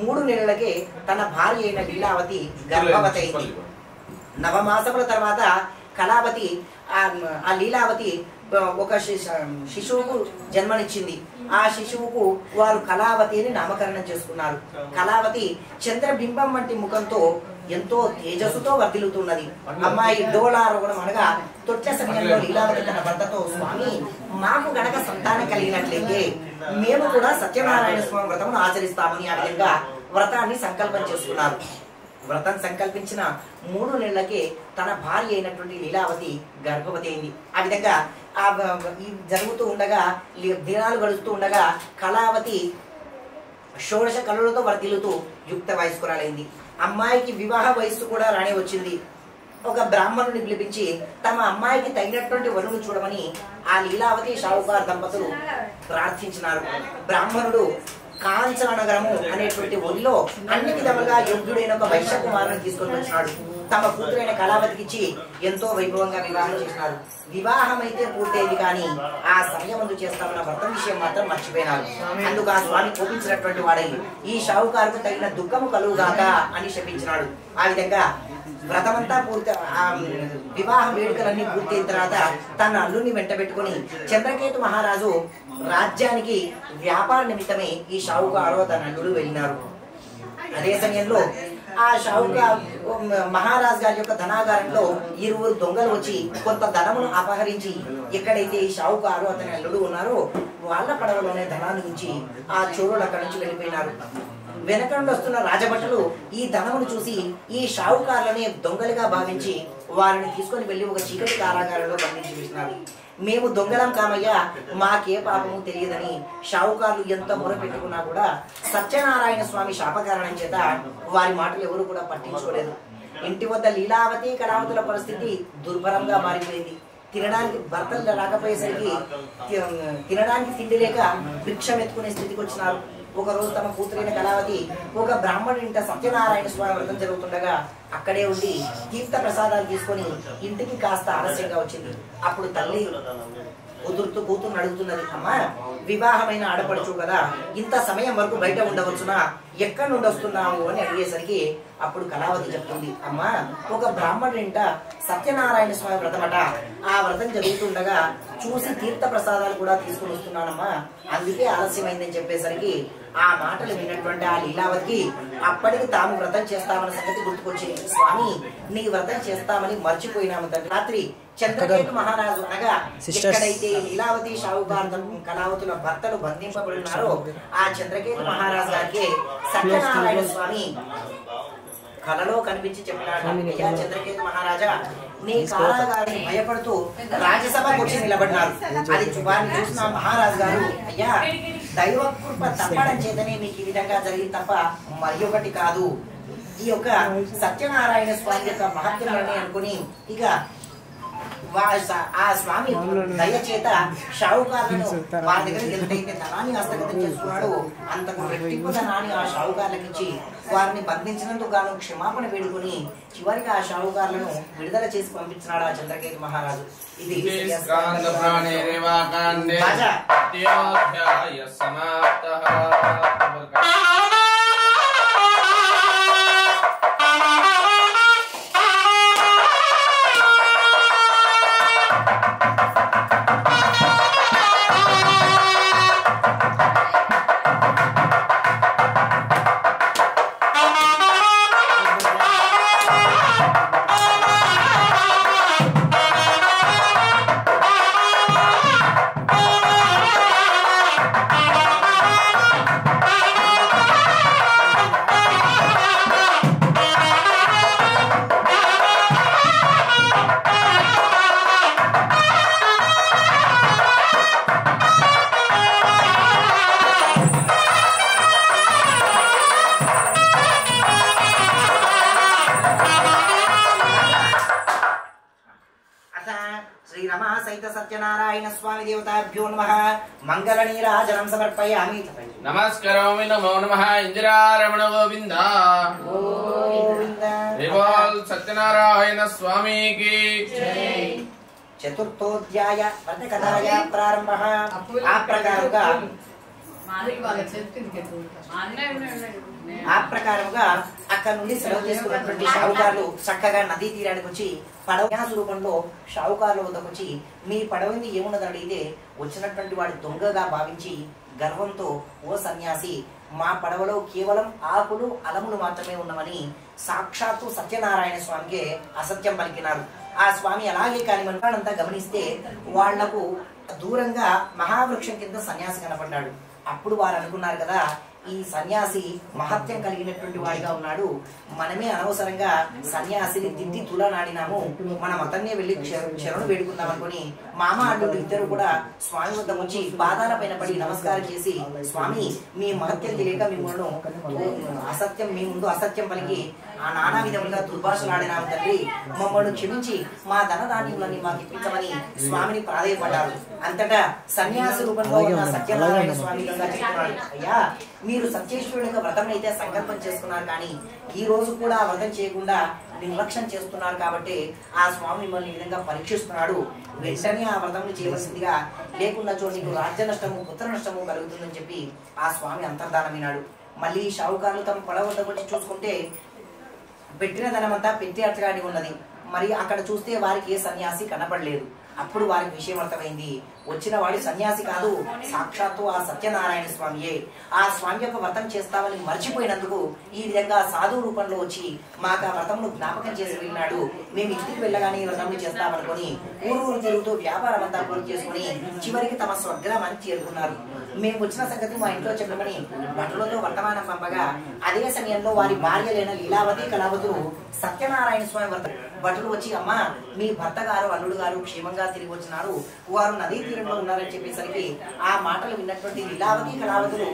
3 నెలలకే తన భార్య అయిన లీలావతి గర్భవతి అయింది. 9 మాసముల తర్వాత కళావతి ఆ లీలావతి ఒక శిశువుకు జన్మనిచ్చింది. ఆ శిశువుకు వారు కళావతి అని నామకరణం చేసుకున్నారు. కళావతి చంద్రబింబం వంటి ముఖంతో ఎంతో తేజస్సుతో వర్ధిల్లుతున్నది. అమ్మాయి డోలారోహణం అనగా తొట్ల సమయంలో లీలావతి తన భర్తతో స్వామి మాకు గనక సంతానం కలిగినట్లయితే మేము కూడా సత్యనారాయణ స్వామి వ్రతమును ఆచరిస్తామని ఆ విధంగా వ్రతాన్ని సంకల్పం చేసుకున్నారు. వ్రతం సంకల్పించిన 3 నెలలకే తన భార్య అయినటువంటి లీలావతి గర్భవతి అయింది. ఆ విధంగా జరుగుతూ ఉండగా దినాలు గడుస్తూ ఉండగా కళావతి షోడశ కళలతో వర్ధిల్లుతూ యుక్త వయస్కురాలైంది. అమ్మాయికి వివాహ వయస్సు కూడా రానే వచ్చింది. ఒక బ్రాహ్మణుని పిలిపించి తమ అమ్మాయికి తగినటువంటి వరుణ్ణి చూడమని ఆ లీలావతి షావుకార్ దంపతులు ప్రార్థించినారు. బ్రాహ్మణుడు కాంచన నగరము అనేటువంటి ఊరిలో అన్ని విధములుగా యోగ్యుడైన ఒక వైశ్య కుమారుని తీసుకొని వచ్చినాడు. తమ కూతురైన కళావతికి ఇచ్చి ఎంతో వైభవంగా వివాహం చేసినారు. వివాహం అయితే పూర్తయింది కానీ ఆ సమయం ముందు చేస్తామన్న వ్రతం విషయం మాత్రం మర్చిపోయినారు. అందుకు ఆ స్వామి కోపించినటువంటి వాడై ఈ షావుకారుకు తగిన దుఃఖము కలుగుగాక అని శపించినాడు. ఆ విధంగా వ్రతమంతా పూర్తి వివాహ వేడుకలన్నీ పూర్తయిన తర్వాత తన అల్లుని వెంట పెట్టుకుని చంద్రకేతు మహారాజు రాజ్యానికి వ్యాపార నిమిత్తమే ఈ షావుకారు తన అల్లుడు వెళ్ళినారు. అదే సమయంలో ఆ షావుకార్ మహారాజ్ గారి యొక్క ధనాగారంలో 2 దొంగలు వచ్చి కొంత ధనమును అపహరించి ఎక్కడైతే ఈ షావుకారు అతని అల్లుడు ఉన్నారో వాళ్ళ పడవలోనే ధనాన్ని ఉంచి ఆ చోరులు అక్కడి నుంచి వెళ్ళిపోయినారు. వెనక నుండి వస్తున్న రాజభటులు ఈ ధనమును చూసి ఈ షావుకారులని దొంగలుగా భావించి వారిని తీసుకొని వెళ్లి ఒక చీకటి కారాగారంలో బంధించి వేసినారు. మేము దొంగలం కామయ్య, మాకే పాపము తెలియదని షావుకారులు ఎంత మొర పెట్టుకున్నా కూడా సత్యనారాయణ స్వామి శాపకారణం చేత వారి మాటలు ఎవరు కూడా పట్టించుకోలేదు. ఇంటి వద్ద లీలావతి కళావతుల పరిస్థితి దుర్భరంగా మారిపోయింది. తినడానికి భర్తలు రాకపోయేసరికి తినడానికి తిండి లేక భిక్షం ఎత్తుకునే స్థితికి వచ్చినారు. ఒక రోజు తమ కూతురైన కళావతి ఒక బ్రాహ్మణుడి ఇంట సత్యనారాయణ స్వామి వ్రతం జరుగుతుండగా అక్కడే ఉండి తీర్థ ప్రసాదాలు తీసుకొని ఇంటికి కాస్త ఆలస్యంగా వచ్చింది. అప్పుడు తల్లి కూతురుని అడుగుతున్నది, అమ్మా వివాహమైన ఆడపడుచు కదా, ఇంత సమయం వరకు బయట ఉండవచ్చునా, ఎక్కడి నుండి వస్తున్నావు అని అడిగేసరికి అప్పుడు కళావతి చెప్తుంది, అమ్మా ఒక బ్రాహ్మణుడి ఇంట సత్యనారాయణ స్వామి వ్రతమట, ఆ వ్రతం జరుగుతుండగా చూసి తీర్థ ప్రసాదాలు కూడా తీసుకుని వస్తున్నానమ్మా, అందుకే ఆలస్యమైందని చెప్పేసరికి ఆ మాటలు విన్నటువంటి ఆ లీలావతికి అప్పటికి తాము వ్రతం చేస్తామన్న సంగతి గుర్తుకొచ్చింది. స్వామి నీ వ్రతం చేస్తామని మర్చిపోయినాము తండ్రి. రాత్రి చంద్రకేతు మహారాజు అనగా ఎక్కడైతే లీలావతి షావుకార్ కళావతుల భర్తలు బంధింపబడినారో ఆ చంద్రకేతు మహారాజు గారికి సత్యనారాయణ స్వామి కళలో కనిపించి చెప్పినాడు, అయ్యా చంద్రకేతు మహారాజా నీ కారాగారిని భయపడుతూ రాజ్యసభకు వచ్చి నిలబడినారు. అది వారిని చూసిన మహారాజు గారు, అయ్యా దైవ కృప తప్పడం చేతనే మీకు ఈ విధంగా జరిగింది తప్ప మరి ఒకటి కాదు. ఈ యొక్క సత్యనారాయణ స్వామి యొక్క మహత్యాన్ని అనుకుని ఇక ఆ స్వామి దయచేత షావుకారులను వారి దగ్గర ఎంతైతే ధనాన్ని హస్తగతం చేసుకున్నాడో అంతకు రెట్టింపు ధనాన్ని ఆ షావుకారులకు ఇచ్చి వారిని బంధించినందుకు గాను క్షమాపణ వేడుకొని చివరికి ఆ షావుకారులను విడుదల చేసి పంపించినాడు ఆ చంద్రకేతు మహారాజు. ఇది శ్రీ రమా సహిత సత్యనారాయణ స్వామి దేవతాభ్యో నమః మంగళ నీరాజనం సమర్పయామి. నమస్కరోమి నమో నమః ఇందిరారమణ గోవింద గోవింద. బోల్ సత్యనారాయణ స్వామికి జై. చతుర్థోధ్యాయ వ్రతకథాయ ప్రారంభః. ఆ ప్రకారముగా అక్కడ నుండి సెలవు చేసుకున్నటువంటి షావుకారులు చక్కగా నదీ తీరానికి వచ్చి పడవ రూపంలో షావుకారుల వద్దకు వచ్చి మీ పడవని ఏమున్నదని అడిగితే వచ్చినటువంటి వాడి దొంగగా భావించి గర్వంతో ఓ సన్యాసి మా పడవలో కేవలం ఆకులు అలములు మాత్రమే ఉన్నవని సాక్షాత్తు సత్యనారాయణ స్వామికే అసత్యం పలికినారు. ఆ స్వామి అలాగే కాని మనకంతా గమనిస్తే వాళ్లకు దూరంగా మహావృక్షం కింద సన్యాసి కనపడ్డాడు. అప్పుడు వారు అనుకున్నారు కదా ఈ సన్యాసి మహత్యం కలిగినటువంటి వాడిగా ఉన్నాడు, మనమే అనవసరంగా సన్యాసిని తిట్టి తులనాడినాము, మనం అతన్నే వెళ్లి శరణు వేడుకుందాం అనుకుని మామ అల్లుడు ఇద్దరు కూడా స్వామి వద్ద వచ్చి పాదాల పైన పడి నమస్కారం చేసి స్వామి మీ మహత్యం తెలియక మిమ్మల్ని అసత్యం మీ ముందు అసత్యం పలికి ఆ నానా విధములుగా దుర్భాషలాడినాము తండ్రి, మమ్మల్ని క్షమించి మా ధనధాన్యములని మాకు ఇప్పించమని స్వామిని ప్రాధేయపడ్డారు. అంతటా సన్యాసి రూపంలో ఉన్న సత్యనారాయణ స్వామి చెప్తున్నాడు, అయ్యా మీరు సత్యేశ్వరుడి యొక్క వ్రతం అయితే సంకల్పం చేసుకున్నారు, కానీ ఈ రోజు కూడా వ్రతం చేయకుండా నిర్లక్ష్యం చేస్తున్నారు కాబట్టి ఆ స్వామి మిమ్మల్ని ఈ విధంగా పరీక్షిస్తున్నాడు, వెంటనే ఆ వ్రతం చేయవలసిందిగా, లేకుండా చోటు నీకు రాజ్య నష్టము పుత్ర నష్టము కలుగుతుందని చెప్పి ఆ స్వామి అంతర్ధానమైనాడు. మళ్ళీ షావుకారులు తమ పడవ వద్ద వచ్చి చూసుకుంటే పెట్టిన ధనమంతా పెట్టి అట్టగాని ఉన్నది. మరి అక్కడ చూస్తే వారికి ఏ సన్యాసి కనపడలేదు. అప్పుడు వారికి విషయం అర్థమైంది, వచ్చిన వాడి సన్యాసి కాదు, సాక్షాత్తు ఆ సత్యనారాయణ స్వామియే. ఆ స్వామి యొక్క వ్రతం చేస్తామని మర్చిపోయినందుకు ఈ విధంగా సాధువు రూపంలో వచ్చి మాకు ఆ వ్రతమును జ్ఞాపకం చేసి వెళ్ళినాడు. మేము ఇంటికి వెళ్ళగానే ఈ వ్రతం చేస్తామనుకొని ఊరు తిరుగుతూ వ్యాపారం అంతా పూర్తి చేసుకుని చివరికి తమ స్వగ్రామాన్ని చేరుకున్నారు. మేము వచ్చిన సంగతి మా ఇంట్లో చెప్పమని భటులతో వర్తమానం పంపగా అదే సమయంలో వారి భార్యలైన లీలావతి కళావతులు సత్యనారాయణ స్వామి భటులు వచ్చి అమ్మ మీ భర్త గారు అల్లుడు గారు క్షేమంగా తిరిగి వచ్చినారు, వారు నదీ తీరంలో ఉన్నారని చెప్పేసరికి ఆ మాటలు విన్నటువంటి లీలావతి కళావతులు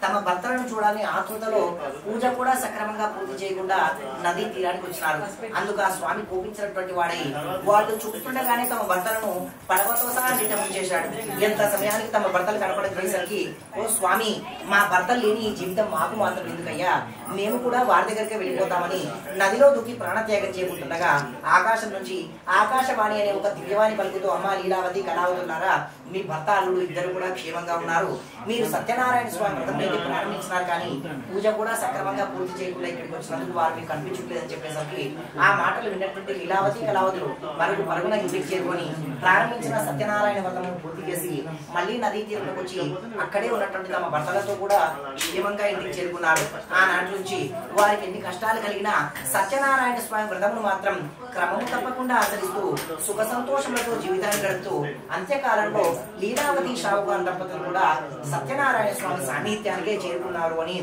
తమ భర్తలను చూడాలని ఆతృతలో పూజ కూడా సక్రమంగా పూర్తి చేయకుండా నదీ తీరానికి వచ్చినారు. అందుకు ఆ స్వామి కోపించినటువంటి వాడై వాళ్ళు చూస్తుండగానే తమ భర్తలను పడవతో సహా ముంచేశాడు. ఎంత సమయానికి తమ భర్తలు కనపడేసరికి ఓ స్వామి మా భర్తలు లేని ఈ జీవితం మాకు మాత్రం ఎందుకయ్యా, మేము కూడా వారి దగ్గరికి వెళ్ళిపోతామని నదిలో దూకి ప్రాణత్యాగం చేయకుంటుండగా ఆకాశం నుంచి ఆకాశవాణి అనే ఒక దివ్యవాణి పలుకుతూ అమ్మ లీలావతి కళావతులారా మీ భర్త అల్లుడు ఇద్దరు కూడా క్షేమంగా ఉన్నారు, మీరు సత్యనారాయణ స్వామి వ్రతం అయితే ప్రారంభించినారు కానీ పూజ కూడా సక్రమంగా పూర్తి చేయకుండా ఇక్కడికి వచ్చినందుకు వారు మీకు కనిపించట్లేదని చెప్పేసరికి ఆ మాటలు విన్నటువంటి లీలావతి కళావతులు మరొక పరుగున ఇంటికి చేరుకొని ప్రారంభించిన సత్యనారాయణ వ్రతము పూర్తి చేసి మళ్ళీ నదీ తీరంలోకి వచ్చి అక్కడే ఉన్నటువంటి తమ భర్తలతో కూడా క్షేమంగా ఇంటికి చేరుకున్నారు. ఆనాటి నుంచి వారికి ఎన్ని కష్టాలు కలిగినా సత్యనారాయణ స్వామి వ్రతమును మాత్రం క్రమము తప్పకుండా ఆచరిస్తూ సుఖ సంతోషములతో జీవితాన్ని గడుపుతూ అంత్యకాలంలో లీలావతి షావుకారు దంపతులు కూడా సత్యనారాయణ స్వామి సాన్నిధ్యానికే చేరుకున్నారు అని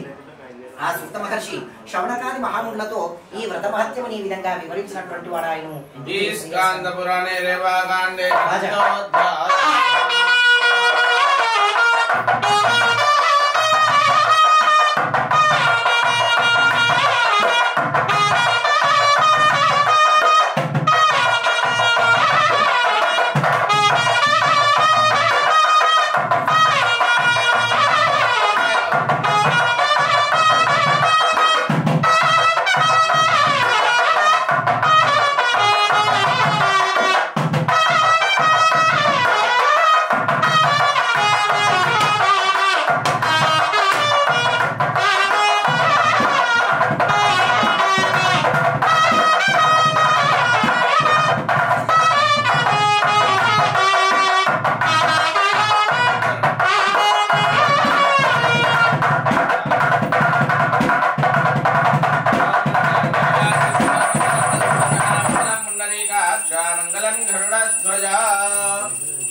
ఆ సూత మహర్షి శ్రవణకాది మహామునులతో ఈ వ్రత మహత్యముని ఈ విధంగా వివరించినటువంటి వాడు ఆయన.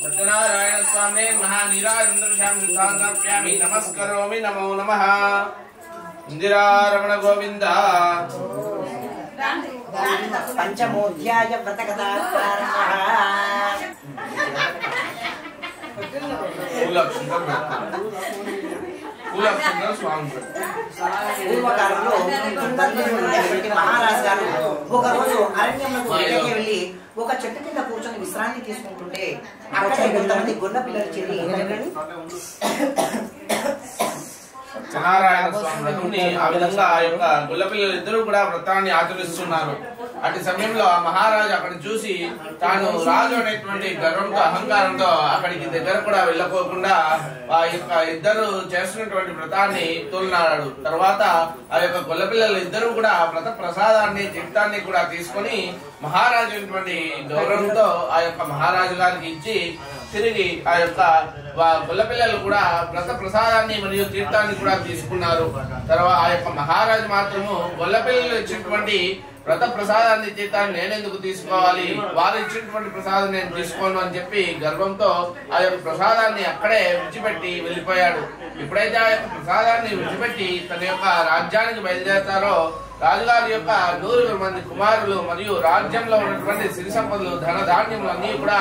సత్యనారాయణ స్వామి మహానీరాజంద్రశ్యామి నమస్కరోమి నమో నమః ఇందిరారమణ గోవింద. పంచమోధ్యాయ వ్రతకథ పూలక్షంలో స్వామి పూర్వకాలంలో కుందనగిరి మహారాజు గారు ఒక రోజు అరణ్యంలోకి బయటకి వెళ్ళి ఒక చెట్టు కింద కూర్చొని విశ్రాంతి తీసుకుంటుంటే అక్కడ కొంతమంది గొల్ల పిల్లలు చెల్లి సత్యనారాయణ స్వామి వ్రతుని ఆ విధంగా ఆ యొక్క గొల్లపిల్లలు ఇద్దరు కూడా వ్రతాన్ని ఆచరిస్తున్నారు. అటు సమయంలో ఆ మహారాజు అక్కడ చూసి తాను రాజు అనేటువంటి గర్వంతో అహంకారంతో అక్కడికి దగ్గర కూడా వెళ్ళకోకుండా ఆ యొక్క ఇద్దరు చేస్తున్నటువంటి వ్రతాన్ని తోలినాడు. తర్వాత ఆ యొక్క గొల్లపిల్లలు ఇద్దరు కూడా వ్రత ప్రసాదాన్ని తీర్థాన్ని కూడా తీసుకొని మహారాజు అయినటువంటి గౌరవంతో ఆ యొక్క మహారాజు గారికి ఇచ్చి తిరిగి ఆ యొక్క గొల్లపిల్లలు కూడా వ్రత ప్రసాదాన్ని మరియు తీర్థాన్ని కూడా తీసుకున్నారు. తర్వాత ఆ యొక్క మహారాజు మాత్రము గొల్లపిల్లలు ఇచ్చినటువంటి వ్రత ప్రసాదాన్ని తీర్థాన్ని నేనెందుకు తీసుకోవాలి, వారు ఇచ్చినటువంటి ప్రసాదం నేను తీసుకోను అని చెప్పి గర్వంతో ఆ యొక్క ప్రసాదాన్ని అక్కడే విడిచిపెట్టి వెళ్ళిపోయాడు. ఎప్పుడైతే ఆ యొక్క ప్రసాదాన్ని విడిచిపెట్టి తన యొక్క రాజ్యానికి బయలుదేరతారో రాజుగారి యొక్క 100 మంది కుమారులు మరియు రాజ్యంలో ఉన్నటువంటి సిరి సంపదలు ధన ధాన్యములు అన్ని కూడా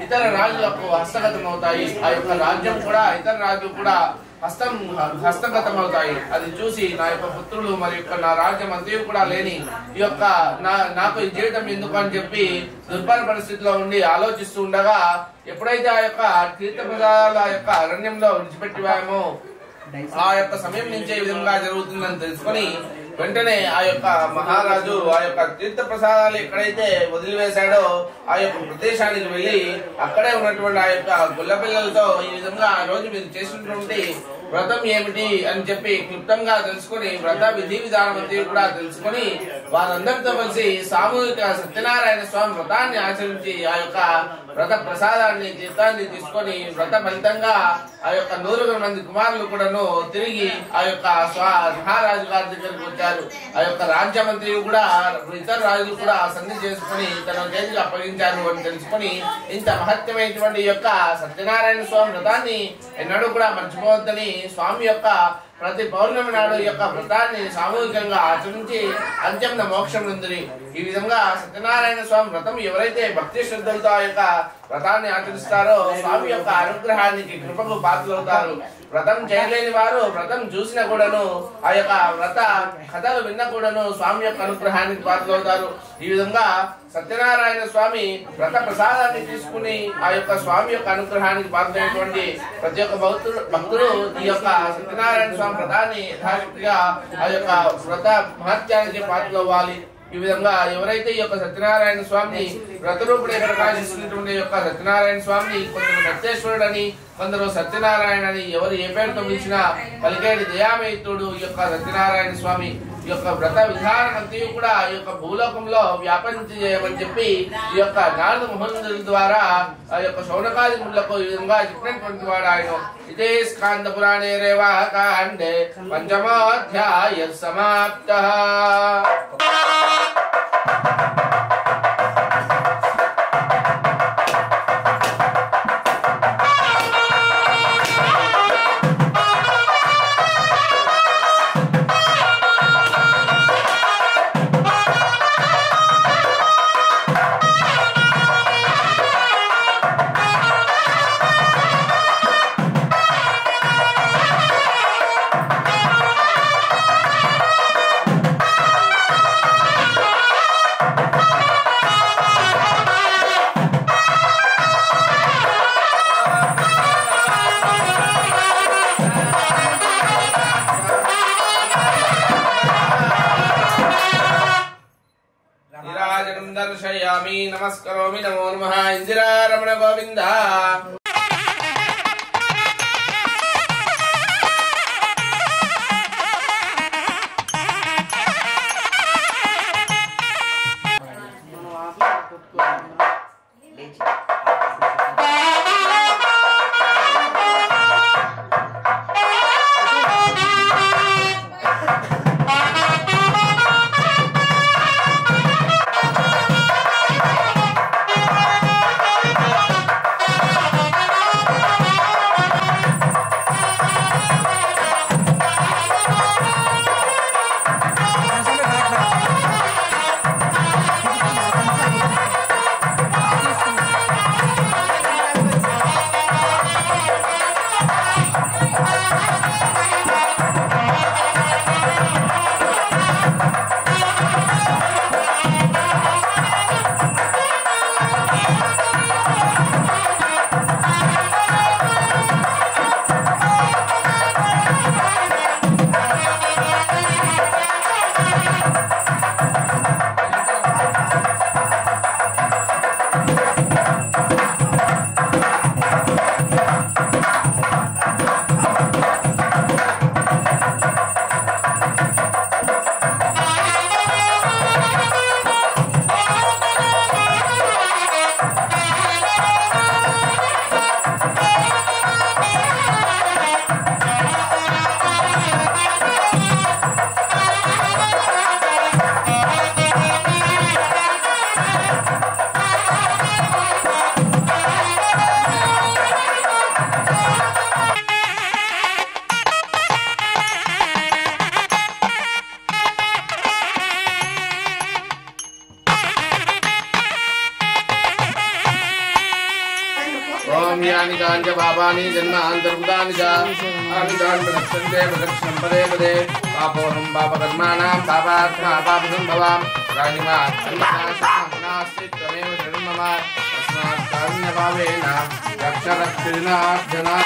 ఇతర రాజులకు హస్తగతం అవుతాయి. ఆ యొక్క రాజ్యం కూడా ఇతర రాజులు కూడా హస్తగతం అవుతాయి. అది చూసి నా యొక్క పుత్రులు మరియు నా రాజ్యం అంతా కూడా లేని ఈ యొక్క నాకు ఈ జీవితం ఎందుకు అని చెప్పి దుర్భర పరిస్థితిలో ఉండి ఆలోచిస్తూ ఉండగా ఎప్పుడైతే ఆ యొక్క తీర్థప్రసాదాల యొక్క అరణ్యంలో విడిచిపెట్టివామో ఆ యొక్క సమయం నుంచే ఈ విధంగా జరుగుతుందని తెలుసుకొని వెంటనే ఆ యొక్క మహారాజు ఆ యొక్క తీర్థ ప్రసాదాలు ఎక్కడైతే వదిలివేశాడో ఆ యొక్క ప్రదేశానికి వెళ్లి అక్కడే ఉన్నటువంటి ఆ యొక్క గొల్లపిల్లలతో ఈ విధంగా ఆ రోజు మీరు చేసినటువంటి వ్రతం ఏమిటి అని చెప్పి క్లుప్తంగా తెలుసుకుని వ్రత విధి విధానం కూడా తెలుసుకుని వారందరితో కలిసి సామూహిక సత్యనారాయణ స్వామి వ్రతాన్ని ఆచరించి ఆ యొక్క వ్రత ప్రసాదాన్ని తీర్థాన్ని తీసుకొని వ్రత ఫలితంగా ఆ యొక్క 100 మంది కుమారులు కూడాను తిరిగి ఆ యొక్క మహారాజు గారి దగ్గరికి వచ్చారు. ఆ యొక్క రాజ్యమంత్రి కూడా ఇతర రాజులు కూడా సంధి చేసుకుని తన చేతికి అప్పగించారు అని తెలుసుకుని ఇంత మహత్యమైనటువంటి యొక్క సత్యనారాయణ స్వామి వ్రతాన్ని ఎన్నడూ కూడా మర్చిపోవద్దని స్వామి యొక్క ప్రతి పౌర్ణమి నాడు యొక్క వ్రతాన్ని సామూహికంగా ఆచరించి అంత్యంన మోక్షం ఉంది. ఈ విధంగా సత్యనారాయణ స్వామి వ్రతం ఎవరైతే భక్తి శ్రద్ధలతో ఆ యొక్క వ్రతాన్ని ఆచరిస్తారో స్వామి యొక్క అనుగ్రహానికి కృపకు పాత్రలవుతారు. వ్రతం చేయలేని వారు వ్రతం చూసిన కూడాను ఆ యొక్క వ్రత కథలు విన్న కూడాను స్వామి యొక్క అనుగ్రహానికి పాత్రలవుతారు. ఈ విధంగా సత్యనారాయణ స్వామి వ్రత ప్రసాదాన్ని తీసుకుని ఆ యొక్క స్వామి యొక్క అనుగ్రహానికి పాత్రైనటువంటి ప్రతి ఒక్క భక్తులు ఈ యొక్క సత్యనారాయణ స్వామి వ్రతాన్ని యథాశక్తిగా ఆ యొక్క వ్రత మహత్యానికి పాత్రలవ్వాలి. ఈ విధంగా ఎవరైతే ఈ యొక్క సత్యనారాయణ స్వామిని వ్రతరూపుడే ప్రకాశిస్తున్నటువంటి యొక్క సత్యనారాయణ స్వామిని కొందరు సత్యేశ్వరుడు అని కొందరు సత్యనారాయణ అని ఎవరు ఏ పేరుతో పిలిచినా పలికేటి దయామయుతుడు ఈ యొక్క సత్యనారాయణ స్వామి. ఈ యొక్క వ్రత విధానం అంతా కూడా ఈ యొక్క భూలోకంలో వ్యాపించి చేయమని చెప్పి ఈ యొక్క 4 మహోన్నతుల ద్వారా ఆ యొక్క శౌనకాది ముళ్లకు ఈ విధంగా చెప్పినటువంటి వాడు ఆయన. ఇదే స్కాంద పురాణే రేవా కాండే పంచమోధ్యాయ సమాప్తః. दर्शयामि नमस्करोमि नमो नमः इंदिरा रमण गोविंद. पूर्वं यानि काञ्च पापानि जन्मान्तर्भूतानि च आविदान् प्रदक्षन्ते प्रदक्षिणं पदे पदे पापोऽहं पापकर्माणां पापात्मा पापसम्भवां राजिमा नास्ति त्वमेव शरणं मम तस्मात् कारुण्यभावेन रक्ष रक्षिणार्जना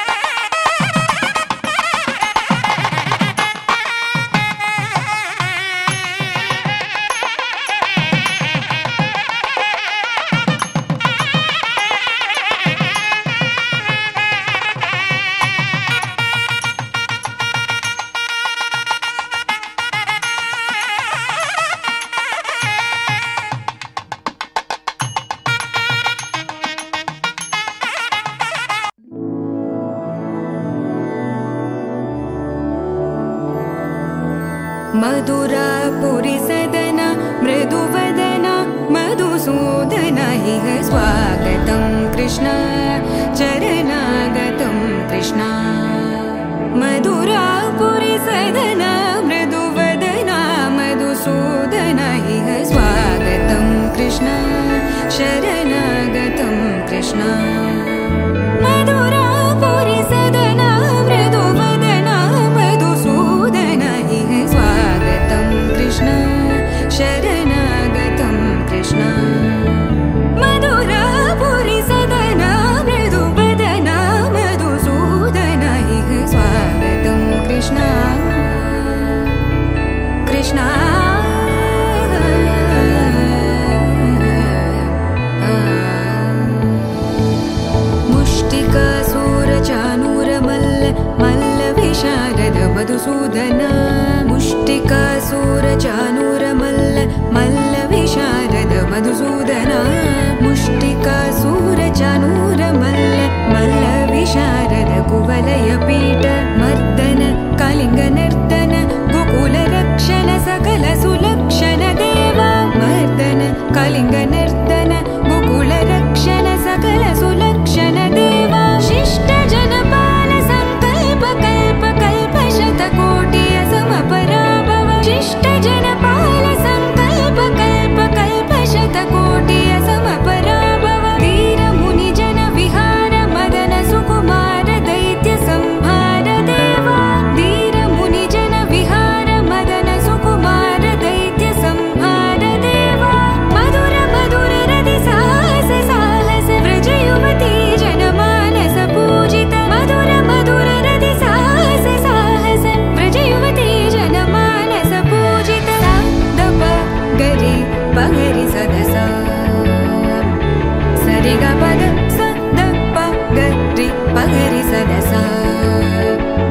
मधुरापुरी सदना मृदुवदना मधुसूदना इह स्वागतं कृष्ण चरणागतं कृष्ण मधुरापुरी सदना मृदुवदना मधुसूदना इह स्वागतं कृष्ण शरणागतं कृष्ण मधुरापुरी सदना मृदुवदना मधुसूदना इह स्वागतं कृष्ण शरणागतं कृष्ण मधुरापुरी सदना मृदुवदना मधुसूदना इह स्वागतं कृष्ण कृष्ण मुष्टिकासूरचानूरमल्ल मल्लविशारद मधुसूदना मुष्टिकासूरचानूरमल्ल मल्लविशारद मधुसूदना मुष्टिकासूरचानूरमल्ल मल्लविशारद कुवलयपीठ मर्दन कलिङ्गनर्तन गोकुलरक्षण सकल सुलक्षण देवा मर्दन कलिङ्गनर्तन गोकुलरक्षण सकल सुलक्षण देवा शिष्ट जनपाल संकल्प कल्प कल्प शतकोटि असमपराभव शिष्ट जनपाल संकल्प कल्प कल्प शतकोटि असमपराभव वीर मुनि जन विहार मदन सुकुमार दैत्य संहार देवा वीर मुनि जन विहार मदन सुकुमार दैत्य संहार देवा मधुर मधुर रति साहस साहस व्रज युवती जनमानस पूजित मधुर मधुर रति साहस साहस व्रज युवती जनमानस पूजित सा दप गरि पगरि सदस सरि ग पद स द प गरि पगरि सदस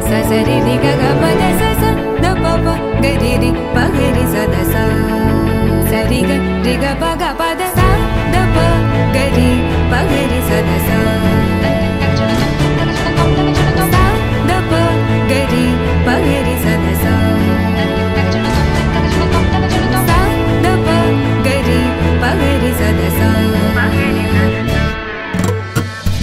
स सरि रि ग ग पद स स द प प गरि रि पगरि सदस सरि ग रि ग प ग पद स द प गरि पगरि सदस स द प गरि पगरि सदस स द प गरि पगरि सदस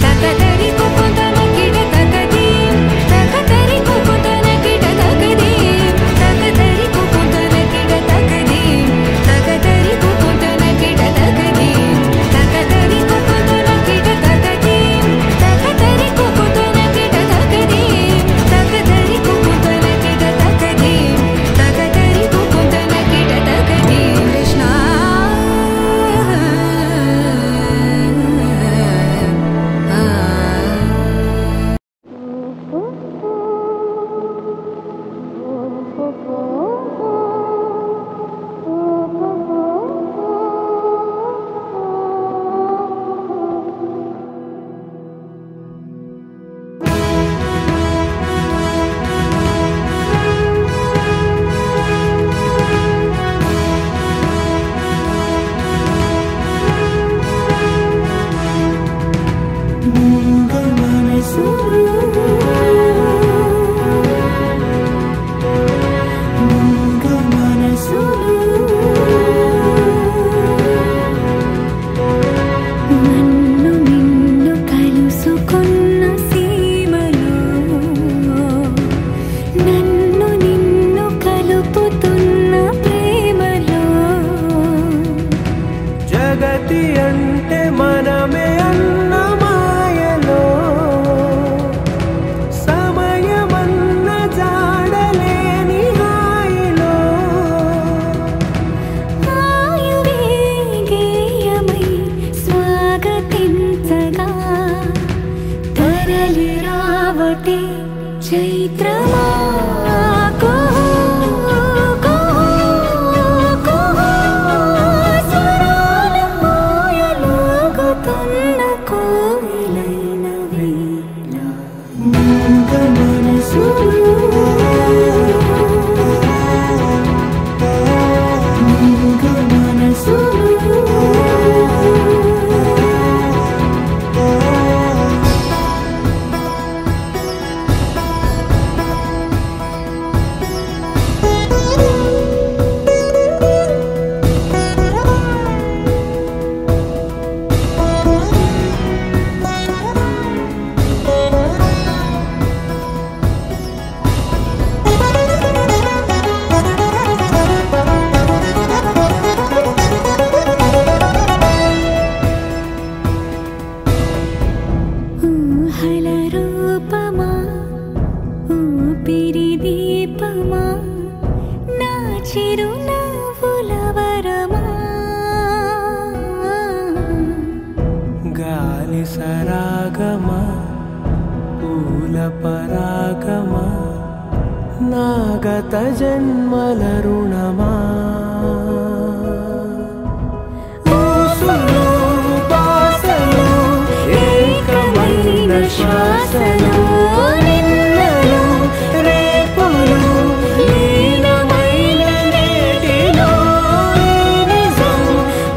तकदरि कुकुतन किड तकदीम तकदरि कुकुतन किड तकदीम तकदरि कुकुतन किड तकदीम तकदरि कुकुतन किड तकदीम तकदरि कुकुतन किड तकदीम तकदरि कुकुतन किड तकदीम तकदरि कुकुतन किड तकदीम तकदरि कुकुतन किड तकदीम कृष्ण నన్ను నిన్ను కలుసుకున్న సీమలో నన్ను నిన్ను కలుపుతున్న ప్రేమలో జగతి అంటే మనమే అన్న మాయలో చైత్రమా గాలి సరాగమా పూల పరాగమా నాగత జన్మల రుణమా ఏకమైన శ్వాసలో నిన్నలో రేపులో లీనమైన నేటిలో నిజం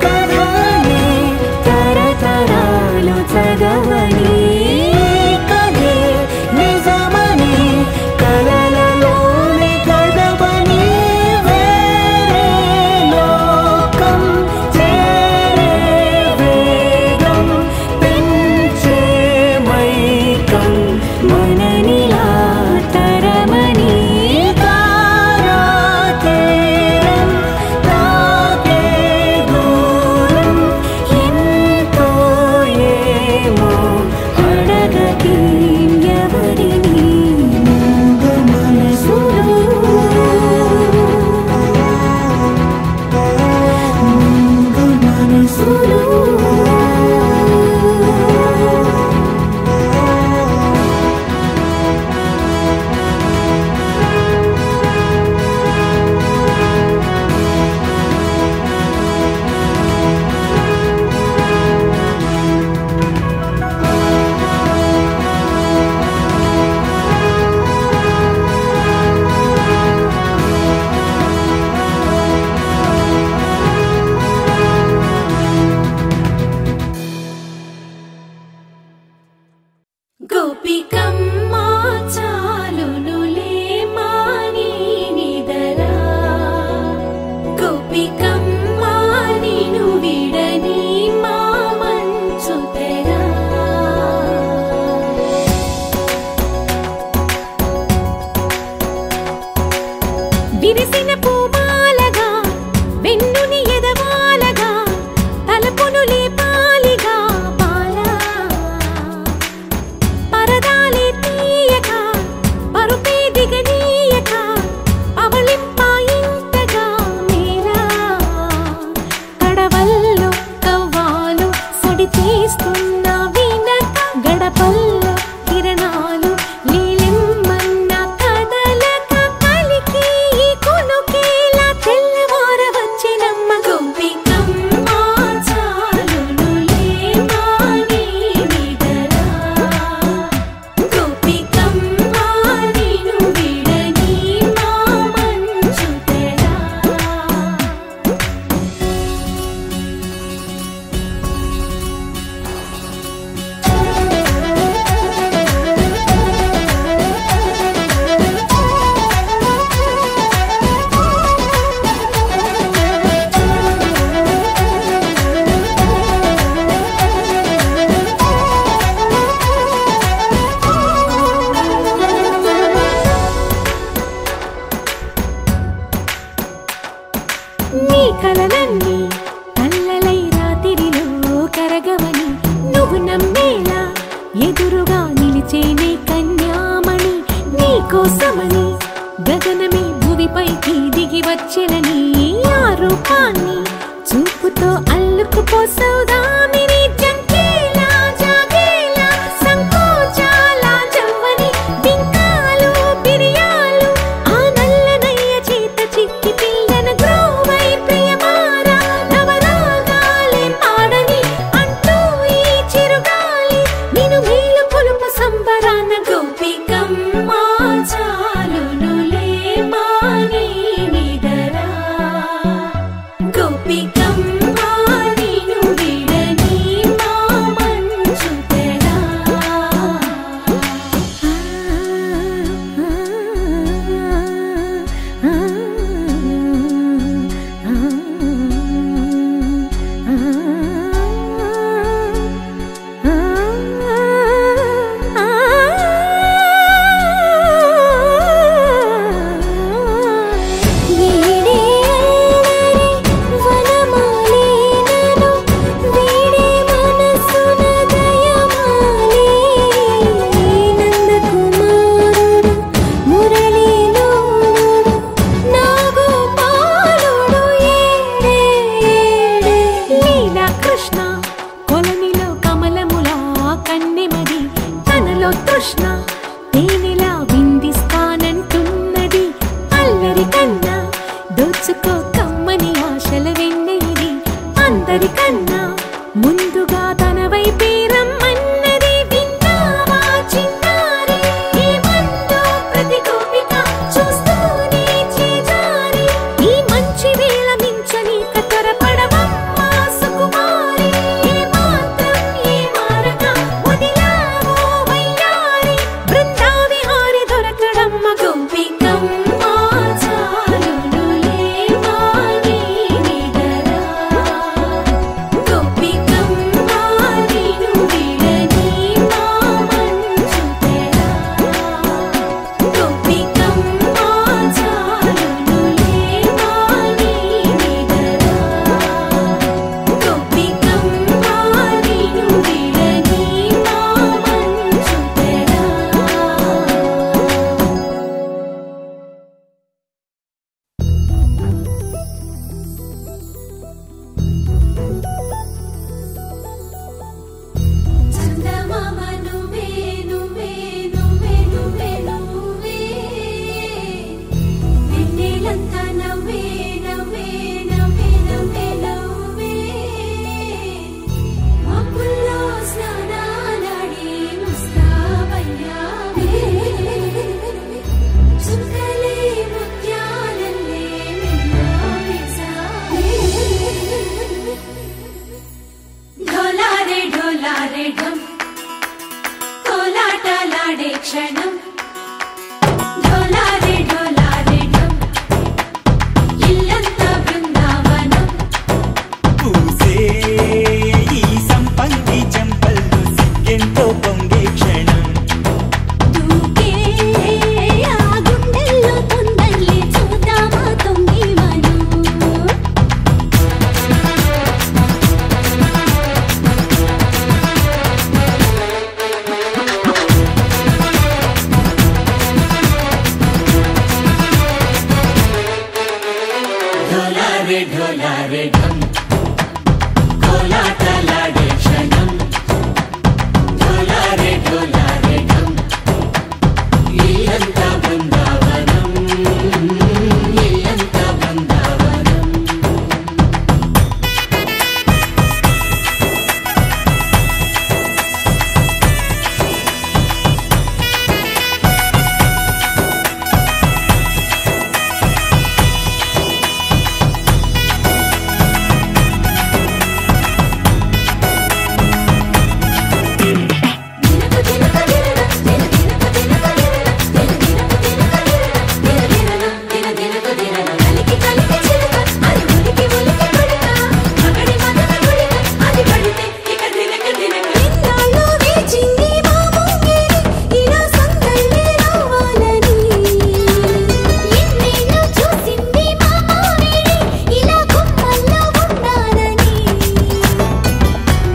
కథని తరతరాలు చదవని కథే నిజమని కలలలోని గడవని వేరే లోకం చేరే వేగం పెంచే మైకం మననిలా తరమని తారా తీరం తాకే దూరం ఎంతో ఏమో అడగకి ఎవరిని మూగ మనసులో మూగ మనసులో గోపికమ్మా చాలునులే మాని నిదరా గోపికమ్మా నిను విడని మా మంచు తెరా విరిసిన పూమాలగా వెన్నుని ఎదవాలగా తలపును లేపాలిగా బాలా పరదాలే తీయక పరుపే దిగనీయక అవలింపాయింతగా మేరా కడవల్లో కవ్వాలు సడి చేస్తున్న వినక గడపల్లో కిరణాలు లీలెమ్మన్న కదలక కలికి ఈ కొనుకేలా తెల్లవార వచ్చినమ్మ గోపికమ్మా చాలునులే మాని నిదరా గోపికమ్మా నిను విడని మా మంచు తెరా నీ కలలన్నీ కల్లలై రాత్రిలో కరగవని నువ్వు నమ్మేలా ఎదురుగా నిలిచేనే కన్యామణి నీ కోసమని గగనమే భూమిపైకి దిగి వచ్చెనని ఆ రూపాన్ని చూపుతో అల్లుకుపోసౌదామిని జంకేలా జాగేలా సంకోచాల జవ్వని బింకాలు క్షణం ఢోలారే ఢోలారే ఢమ్ ఇల్లంతా బృందావనం పూసే ఈ సంపంగి చెంపల్లో సిగ్గెంతో పొంగే క్షణం దూకే ఆ గుండెల్లో తొందరలే చూద్దామా తొంగి మనం ఢోలారే ఢోలారే ఢమ్ కోలాటలాడే క్షణం ఢోలారే ఢోలారే ఢమ్ ఇల్లంతా బృందావనం ఇల్లంతా బృందావనం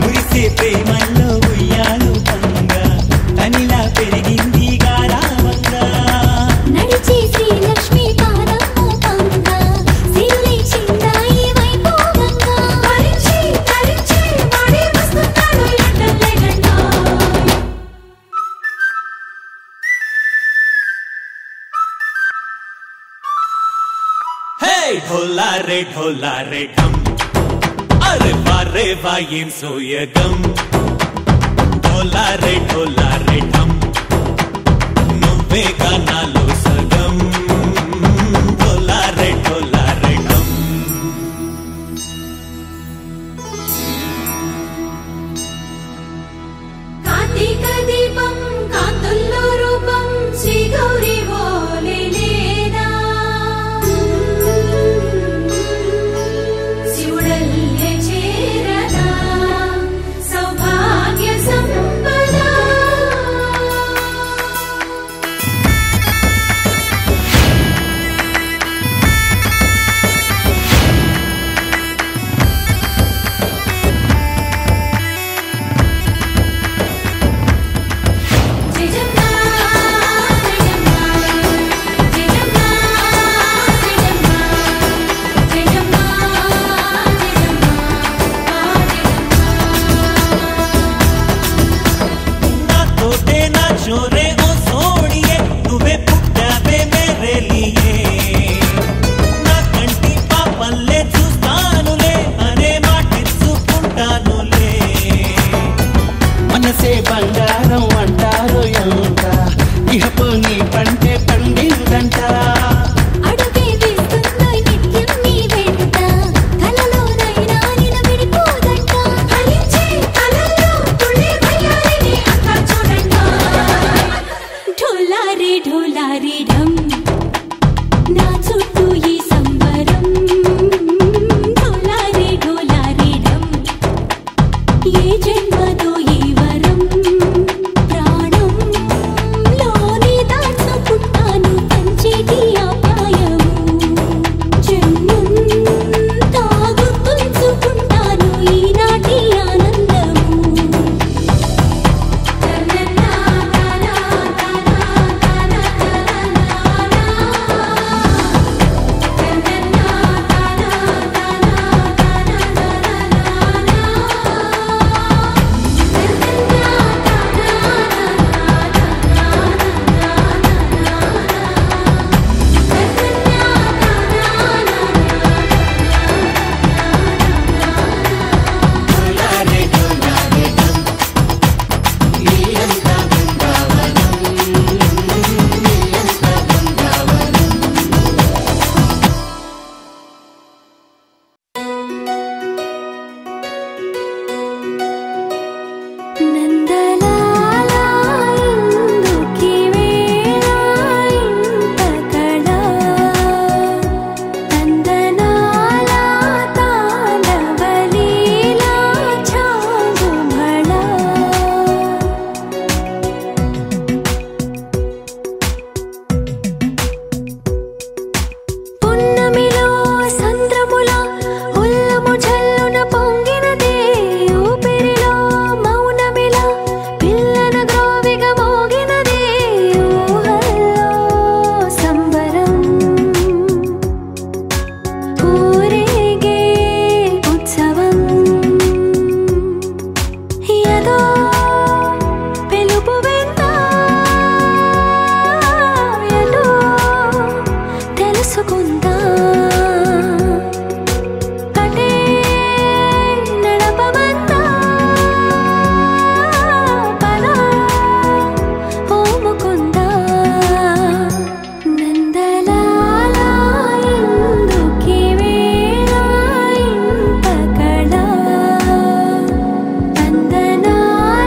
మురిసే ప్రేమల్లో ఉయ్యాలు పంగా తనిలా పెరిగింది గారావంగా నడిచే శ్రీలక్ష్మి పాదమ్మ పంగా సిరులే చిందాయి వైభోగంగా తరించి తరించి వాడే వస్తున్నాడు ఎండలే గంట హే ఢోలారే ఢోలారే ఢమ్ అరే వారే వాయేం సోయగం ఢోలారే ఢోలారే ఢమ్ నువ్వే గానాలో సగం ఢోలారే ఢోలారే ఢమ్ కార్తీక దీపం కాంతుల్లో రూపం శ్రీ గౌరీ ఓలే లేదా శివుడల్లే చేరదా సౌభాగ్య సంపద నా తోటే నా చోరే ఓ సోడియే నువ్వే పుట్టావే మేరే లియే నా కంటి పాపల్లే చూస్తానులే అనే మాటిచ్చుకుంటానులే మనసే బంగారం అంటారు ఎంత ఇహపు నీ పంటే పండిందంట అడుగే వేస్తుందోయ్ నిత్యం నీ వెంట కలలోనైనా నిన్ను విడిపోదంట ఫలించే కలల్లో తుళ్ళే వయ్యారిని అంతా చూడంట ఢోలారే ఢోలారే ఢమ్ నా చుట్టూ ఈ సంబరం ఢోలారే ఢోలారే ఢమ్ ఏ జన్మదో ఈ వరం ప్రాణం లోని దాచుకుంటాను పంచేటి అపాయము జన్మం తాగుతుంచుకుంటాను ఈనాటి ఆనందము కలదో పెలుపు వెందా ఎటో తెలుసుకుందా కటే నడపమందా పదా ఓముకుందా నందలాలా ఎందుకి వేళ ఇంత కళ వందనాల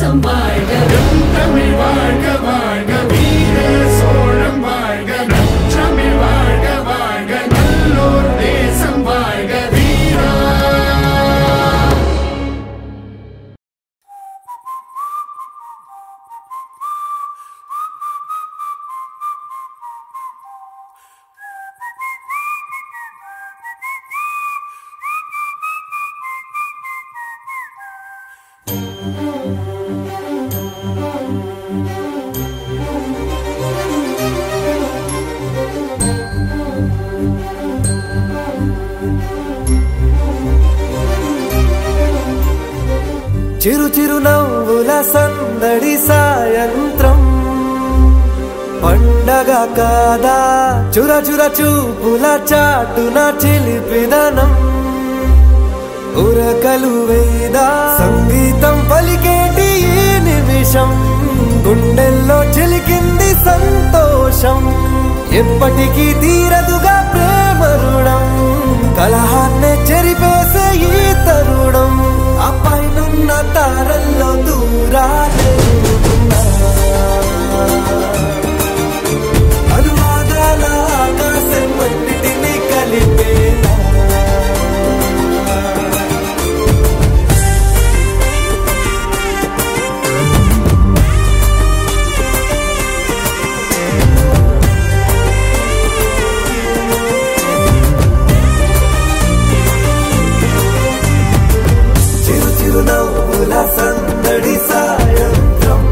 தேசம் வாழ்க தமிழ் வாழ்க வாழ்க வீர சோழம் வாழ்க தமிழ் வாழ்க வாழ்க நல்லோர் தேசம் வாழ்க வீரா. చిరు చిరు నవ్వుల సందడి సాయంత్రం పండగ కాదా చుర చుర చూపుల చాటున చిలిపిదనం ఉరకలు వేదా సంగీతం పలికేటి ఈ నిమిషం గుండెల్లో చిలికింది సంతోషం ఎప్పటికీ తీరదుగా ప్రేమ రుణం కలహాన్నే చెరిపేసే ఈ తరుణం ఆ పైనున్న తారల్లో దూరాలే అనువాదాల ఆకాశం అన్నిటినీ కలిపేలా చిరునవ్వుల సందడి సాయంత్రం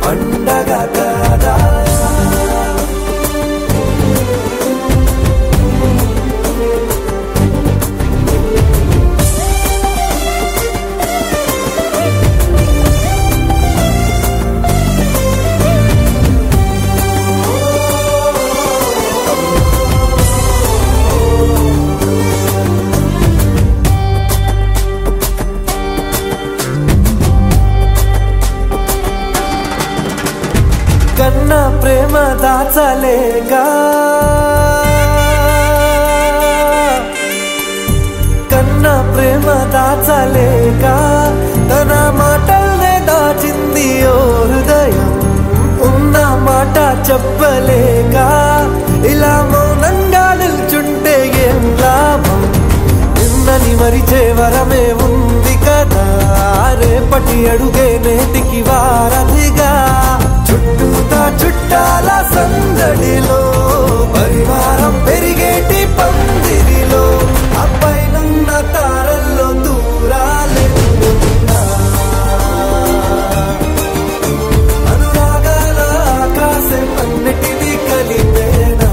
పండగ కాదా కన్నా ప్రేమ దాచలేక కన్నా ప్రేమ దాచలేక తన మాటల్నే దాచింది ఓ హృదయం ఉన్న మాట చెప్పలేక ఇలా మౌనంగా నిల్చుంటే ఏం లాభం నిన్నని మరిచే వరమే ఉంది కదా రేపటి అడుగే నేటికి వారధిగా చుట్టూతా చుట్టాల సందడిలో పరివారం పెరిగేటి పందిరిలో అప్పైనున్న తారల్లో దూరాలే అనురాగాల ఆకాశం అన్నిటినీ కలిపేనా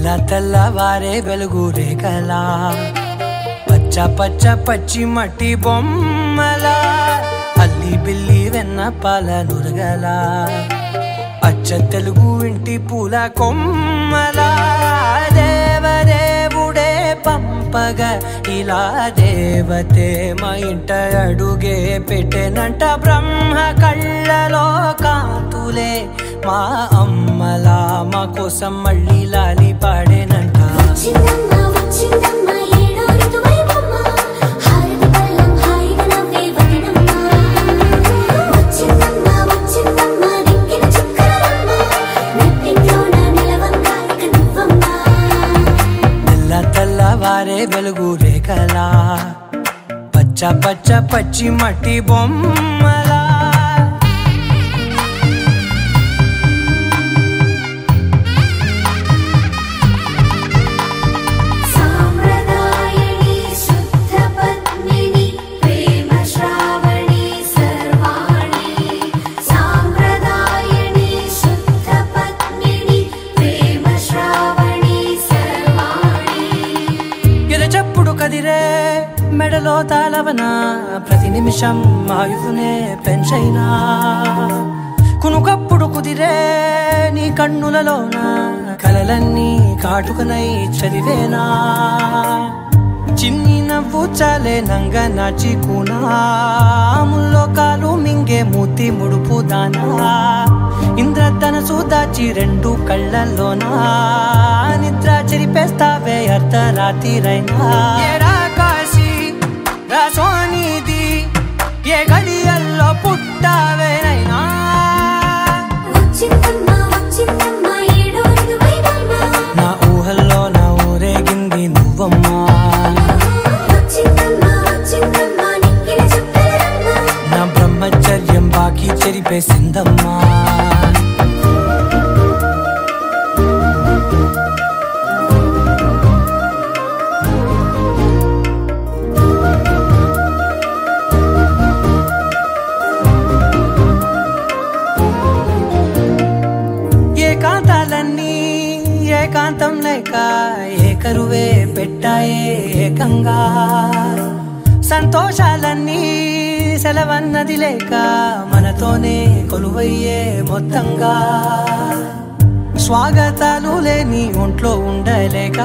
తెల్ల తెల్లవారే వెలుగు రేఖలా పచ్చ పచ్చ పచ్చి మట్టి బొమ్మలా అల్లి బిల్లి వెన్న పాల నురగలా అచ్చ తెలుగు ఇంటి పూల కొమ్మలా దేవదేవుడే పంపగా ఇలా దేవతే మా ఇంట అడుగే పెట్టెనంట బ్రహ్మ కళ్ళలో కాంతులే మా అమ్మలా మా కోసం మళ్ళీ లాలి పాడేనంట తెల్లవారే వెలుగు రేఖలా పచ్చ పచ్చ పచ్చి మట్టి బొమ్మలా మెడలో తాళవన ప్రతి నిమిషం ఆయువునే పెంచైనా కునుకప్పుడు కుదిరే నీ కన్నులలోన కలలన్నీ కాటుకనై చదివేనా చిన్ని నవ్వు చాలే నంగ నాచి కూనాముల్లో కాలు మింగే మూతి ముడుపు దానా ఇంద్రధనసు దాచి రెండు కళ్ళల్లోనా నిద్ర చెరిపేస్తావే అర్ధరాత్రిరైనా సోనిది ఏ గడియల్లో పుట్టావేనైనా నా ఊహల్లో నా ఊరేగింది నువ్వమ్మా నా బ్రహ్మచర్యం బాకీ చెరిపేసిందమ్మా ఏకాంతం లేక ఏకరువే పెట్టాయే ఏకంగా సంతోషాలన్నీ సెలవన్నది లేక మనతోనే కొలువయ్యే మొత్తంగా స్వాగతాలు లేని ఒంట్లో ఉండలేక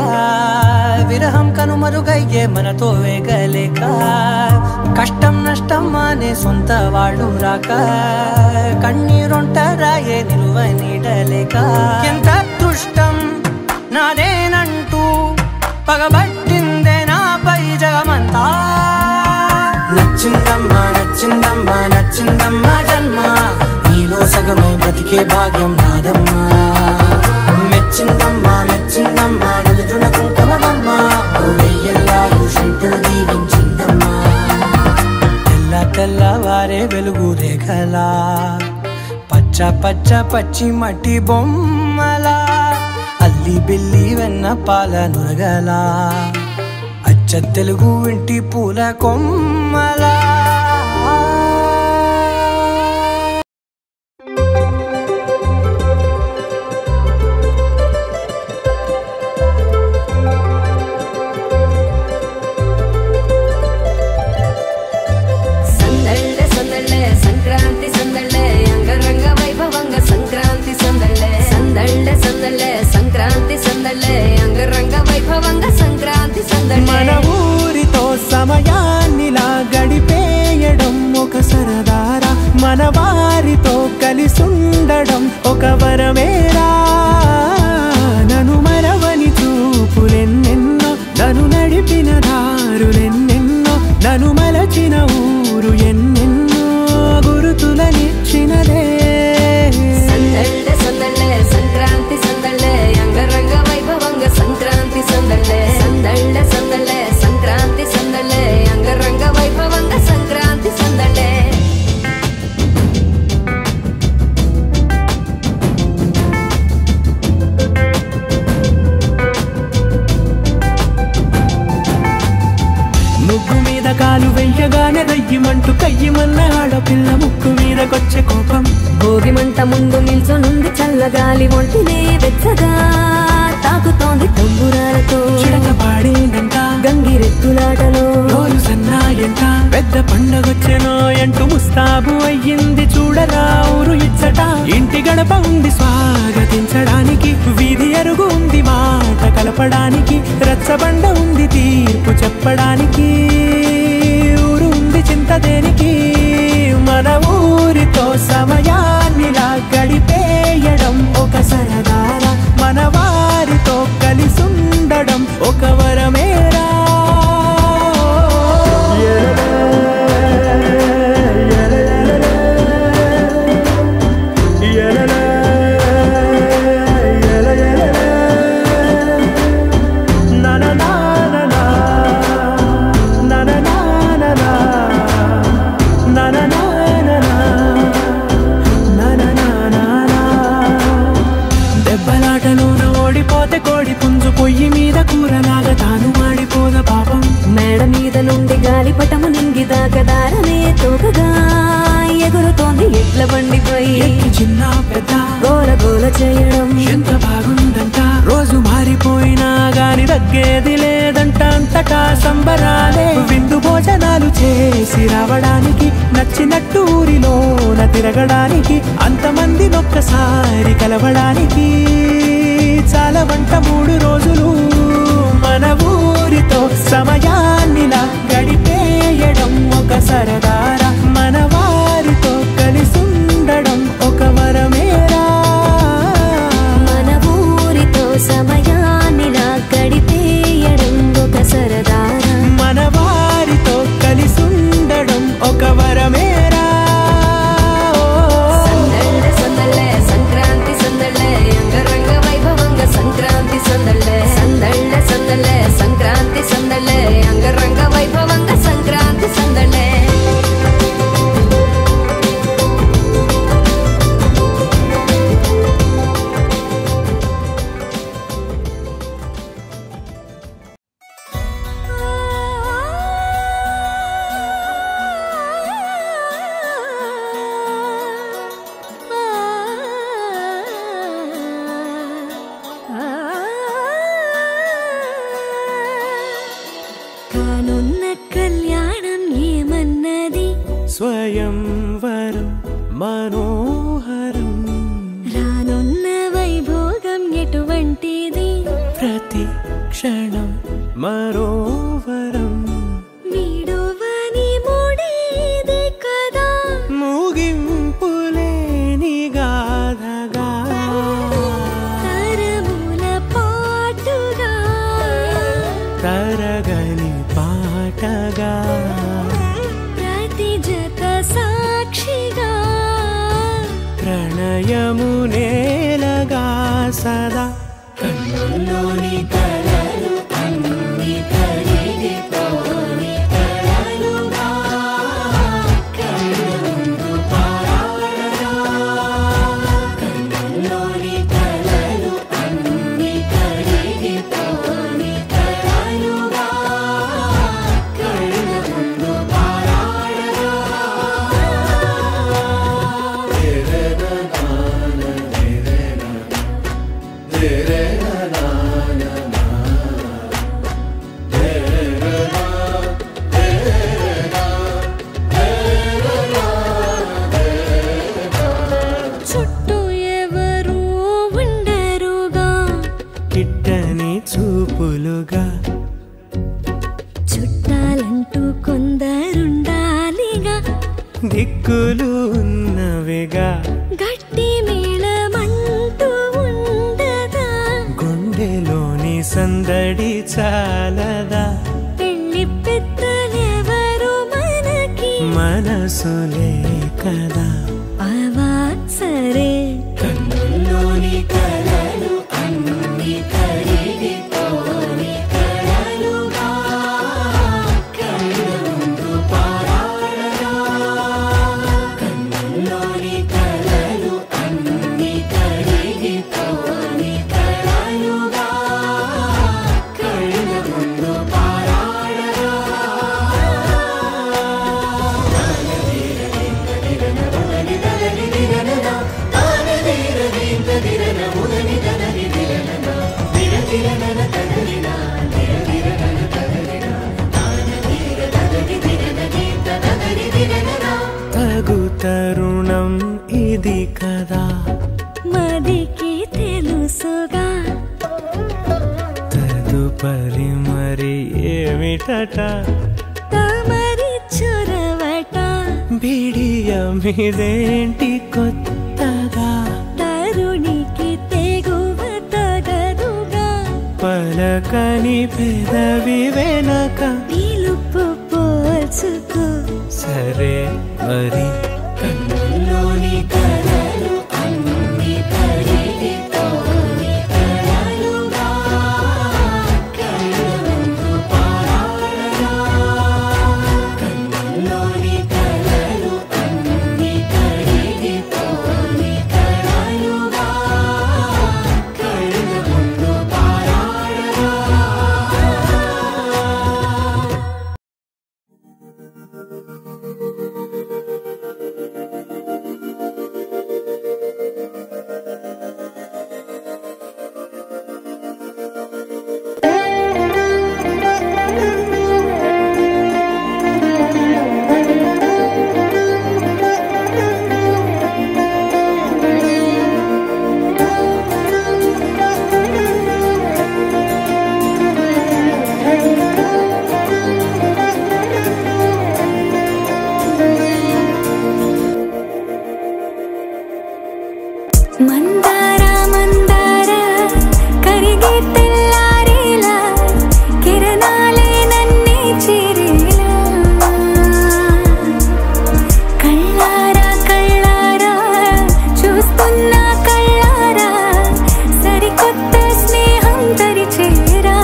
విరహం కనుమరుగయ్యే మనతో వేగలేక కష్టం నష్టం అనే సొంత వాళ్ళు రాక కన్నీరొంటరాయే నిలువ నీడలేక ఎంత అదృష్టం నాదేనంటూ పగబట్టిందే నాపై జగమంతా నచ్చిందమ్మా నచ్చిందమ్మా నచ్చిందమ్మా జన్మ నీలో సగమై బ్రతికే భాగ్యం నాదమ్మా మెచ్చిందమ్మా మెచ్చిందమ్మా నలుదున కుంకుమమ్మా వెయ్యల్లాలు శంకరు దీవించిందమ్మా తెల్ల తెల్లవారే వెలుగు రేఖలా పచ్చ పచ్చ పచ్చి మట్టి బొమ్మలా అల్లి బిల్లి వెన్న పాల నురగలా అచ్చ తెలుగు ఇంటి పూల కొమ్మలా మన ఊరితో సమయాన్నిలా గడిపేయడం ఒక సరదారా మన వారితో కలిసుండడం ఒక వరమేరా నన్ను మరవని చూపులెన్నెన్నో నన్ను నడిపిన దారులెన్నెన్నో నన్ను మలచిన ఊరు ఎన్నెన్నో గురుతులనిచ్చినదే సంక్రాంతి సందళ్ళే అంగరంగ వైభవంగ సంక్రాంతి సందళ్ళే సందళ్ళే సందళ్ళే సంక్రాంతి సందళ్ళే అంగరంగ వైభవంగ సంక్రాంతి సందళ్ళే ముగ్గు మీద కాలు వెయ్యగానే రయ్యమంటూ కయ్యమన్న ఆడపిల్ల ముక్కు మీదకొచ్చే కోపం భోగి మంట ముందు నిల్చొనుంది చల్లగాలి ఒంటినే వెచ్చగా తాకుతోంది తంబురాలతో చిడక పాడేందంట గంగిరెద్దులాటలో రోజు సన్నాయంట పెద్ద పండగొచ్చెనో అంటూ ముస్తాబు అయ్యింది చూడరా ఊరు ఇచ్చట ఇంటి గడప ఉంది స్వాగతించడానికి వీధి అరుగు ఉంది మాట కలపడానికి రచ్చబండ ఉంది తీర్పు చెప్పడానికి ఊరు ఉంది చింత దేనికి మన ఊరితో సమయాన్నిలా గడిపేయడం ఒక సరదారా మన వారితో కలిసుండడం ఒక వరమేరా దెబ్బలాటలోన ఓడిపోతే కోడి పుంజు పొయ్యి మీద కూరలాగా తాను మాడిపోద పాపం మేడ మీద నుండి గాలిపటము నింగిదాకా దారనే తోకగా ఎగురుతోంది ఎడ్ల బండిపై ఎక్కి చిన్న పెద్ద గోల గోల చేయడం ఎంత బాగుందంట రోజు మారిపోయినా గాని తగ్గేది లేదంట అంతటా సంబరాలే విందు భోజనాలు చేసి రావడానికి నచ్చినట్టు ఊరిలోన తిరగడానికి అంతమంది ఒక్కసారి కలవడానికి చాలా వంట 3 రోజులు మన ఊరితో సమయాన్నిలా గడిపేయడం ఒక సరదారా మన వారితో కలిసుండడం ఒక వరమేరా మన ఊరితో సమయాన్నిలా గడిపేయడం ఒక సరదారా మన వారితో కలిసుండడం ఒక వరమేరా సందళ్ళ సందళ్ళ సంక్రాంతి సందళ్ళ అంగరంగ వైభవంగ సంక్రాంతి సందళ్ళ సందళ్ళ సందళ్ళ సంక్రాంతి సందళ్ళ అంగరంగ వైభవంగ సంక్రాంతి సందళ్ళ కానున్న కళ్యాణం ఏమన్నది స్వయంవరం మనోహరం రానున్న వైభోగం ఎటువంటిది ప్రతి క్షణం మరోవరం వీడువని మూడేది కదా ముగింపులేని గాథగా తరముల పాటుగా తరగని పాటగా ప్రతి జత సాక్షిగా ప్రణయము నేలగా సదా కన్నుల్లోని కలలు అన్ని కరిగిపోని కలలుగా కన్నుందు పారాడగా కన్నుల్లోని కలలు అన్ని కరిగిపోని కలలుగా కన్నుందు పారాడగా చుట్టూ ఎవరు ఉండరుగా కిట్టని చూపులుగా చుట్టాలంటూ కొందరుండాలిగా దిక్కులు ఉన్నవిగా గట్టి మేళమంటూ ఉండదా గుండెలోని సందడి చాలదా పెళ్లి పెద్దలెవరు మనకి మనసులే కదా అవా సరే కన్నుల్లోని కలలు అన్ని కరిగిపోని కలలుగా కన్నుందు పారాడగా కన్నుల్లోని కలలు అన్ని కరిగిపోని కలలుగా కన్నుందు పారాడగా తదుపరి మరి ఏమిటట తమరి చొరవట బిడియమిదేంటి కొత్తగా తరుణికి తెగువ తగదుగా పలకని పెదవి వెనక పిలుపు పోల్చుకో సరే మరి కన్నుల్లోని కలలు అన్ని కడిగితోని కలలుగా కళ్ళముందు పారాడగా కన్నుల్లోని కలలు అన్ని కడిగితోని కలలుగా కళ్ళముందు పారాడగా మందార మందార కరిగే తెల్లారేలా కిరణాలే నన్నే చేరేలా కళ్ళారా కళ్ళారా చూస్తున్నా కళ్ళారా సరికొత్త స్నేహం తరిచేరా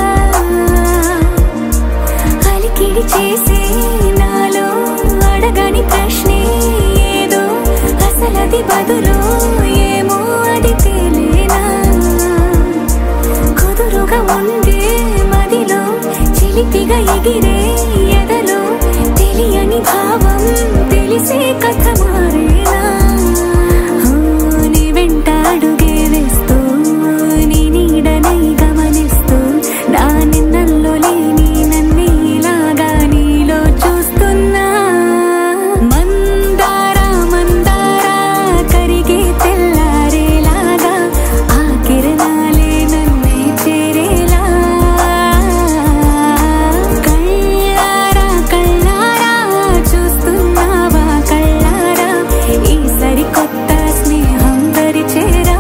అలికిడి చేసే నాలో అడగని ప్రశ్నే ఏదో అసలది బదులు ఏమో అది తేలేనా కుదురుగా ఉండే మదిలో చిలిపిగా ఎగిరే ఎదలో తెలియని భావం తెలిసే కథ మారేనా నీ వెంట అడుగే వేస్తూ నీ నీడనై గమనిస్తూ నా నిన్నల్లో లేని నన్నే ఇలాగా నీలో చూస్తున్నా మందార మందార కరిగే తెల్లారేలాగా ఆ కిరణాలే నన్నే చేరేలా కళ్ళారా కళ్ళారా చూస్తున్నావా కళ్ళారా ఈ సరికొత్త స్నేహం దరిచేరా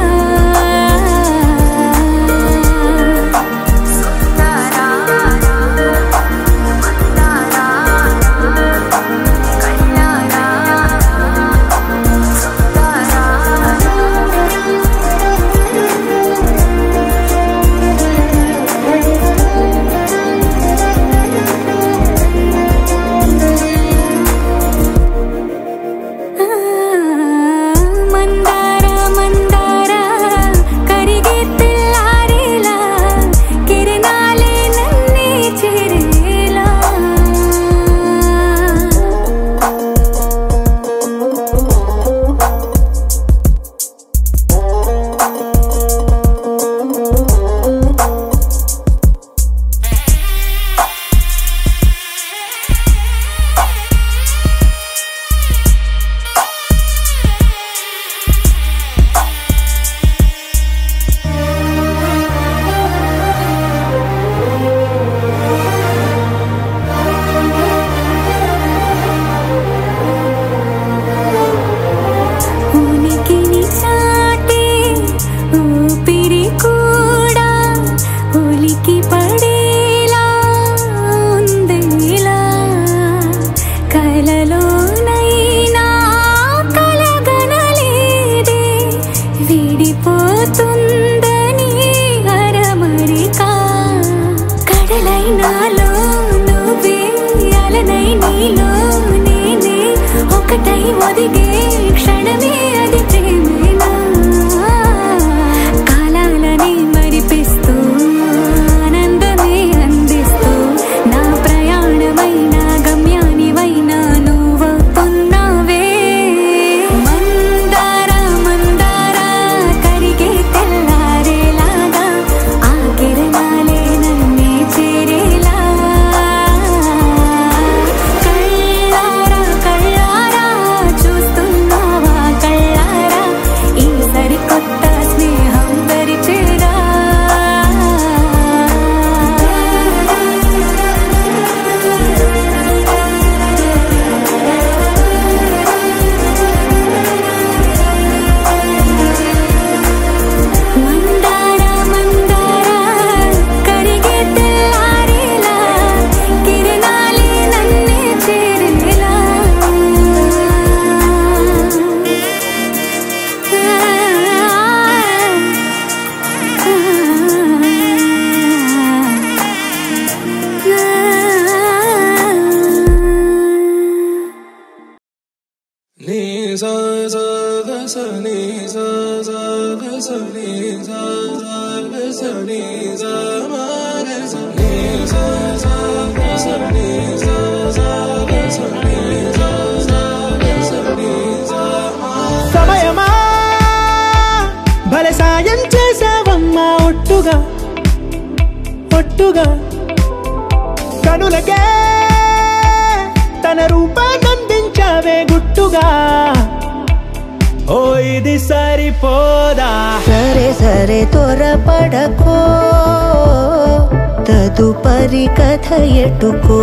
మందార మందార కరిగే తెల్లారేలా కిరణాలే నన్నే చేరేలా ఉనికిని చాటే ఊపిరి కూడా ఉలికి పడేలా ఉందేలా కలలోనైనా కలగనలేదే విడిపోతుందని అరమరిక కడలైనాలో నువ్వే అలనై నీలో నేనే ఒకటై ఒదిగే క్షణమే అది ప్రేమేనా కాలాలని మరిపిస్తూ ఆనందమే అందిస్తూ నా ప్రయాణమైన గమ్యానివైనా నువ్వవుతున్నావే మందార మందార కరిగే తెల్లారేలాగా ఆ కిరణాలే నన్నే చేరేలా కళ్ళారా కళ్ళారా చూస్తూ సమయమా భలే సాయం చేసావమ్మా ఒట్టుగా ఒట్టుగా కనులకే తన రూపాన్నందించావే గుట్టుగా ఓ ఇది సరిపోదా సరే సరే త్వరపడకో తదుపరి కథ ఎటుకో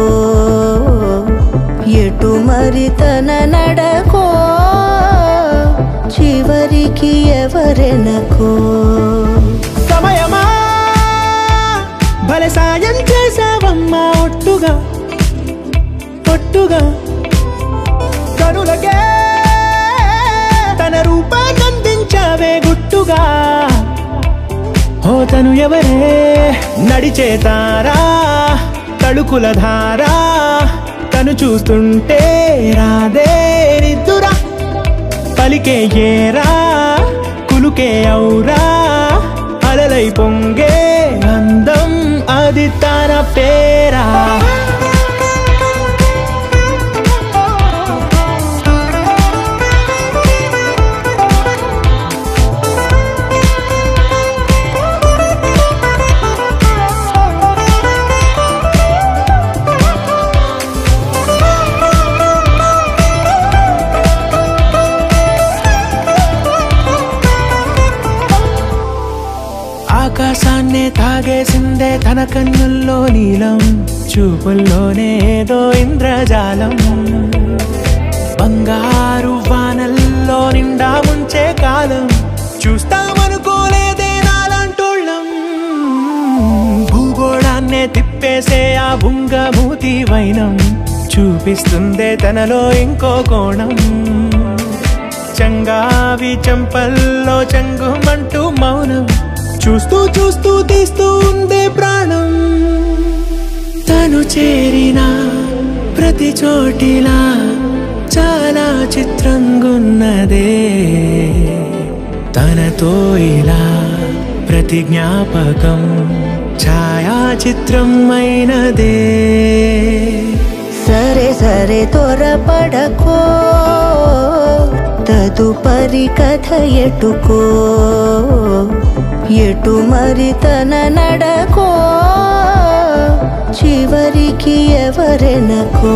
ఎటు మరి తన నడకో చివరికి ఎవరెనకో సమయమా భలే సాయం చేసావమ్మా ఒట్టుగా ఒట్టుగా కనులకే తన రూపాన్నందించావే గుట్టుగా ఓ తను ఎవరే నడిచేతారా తళుకుల ధారా తను చూస్తుంటే రాదే నిద్దురా పలికే ఏరా కులుకే ఔరా అలలై పొంగే అందం అది తన పేరా ఆకాశాన్నే తాగేసిందే తన కన్నుల్లో నీలం చూపుల్లోనే ఏదో ఇంద్రజాలం బంగారు వానల్లో నిండా ముంచే కాలం చూస్తామనుకోలేదే నాలాంటోళ్ళం భూగోళాన్నే తిప్పేసే ఆ బుంగమూతి వైనం చూపిస్తుందే తనలో ఇంకో కోణం చంగావి చంపల్లో చంగుమంటూ మౌనం చూస్తూ చూస్తూ తీస్తూ ఉందే ప్రాణం తను చేరిన ప్రతి చోటిలా చాలా చిత్రంగున్నదే తనతో ఇలా ప్రతి జ్ఞాపకం ఛాయాచిత్రం అయినదే సరే సరే త్వరపడకో తదుపరి కథ ఎటుకో ఎటు మరి తన నడకో చివరికి ఎవరెనకో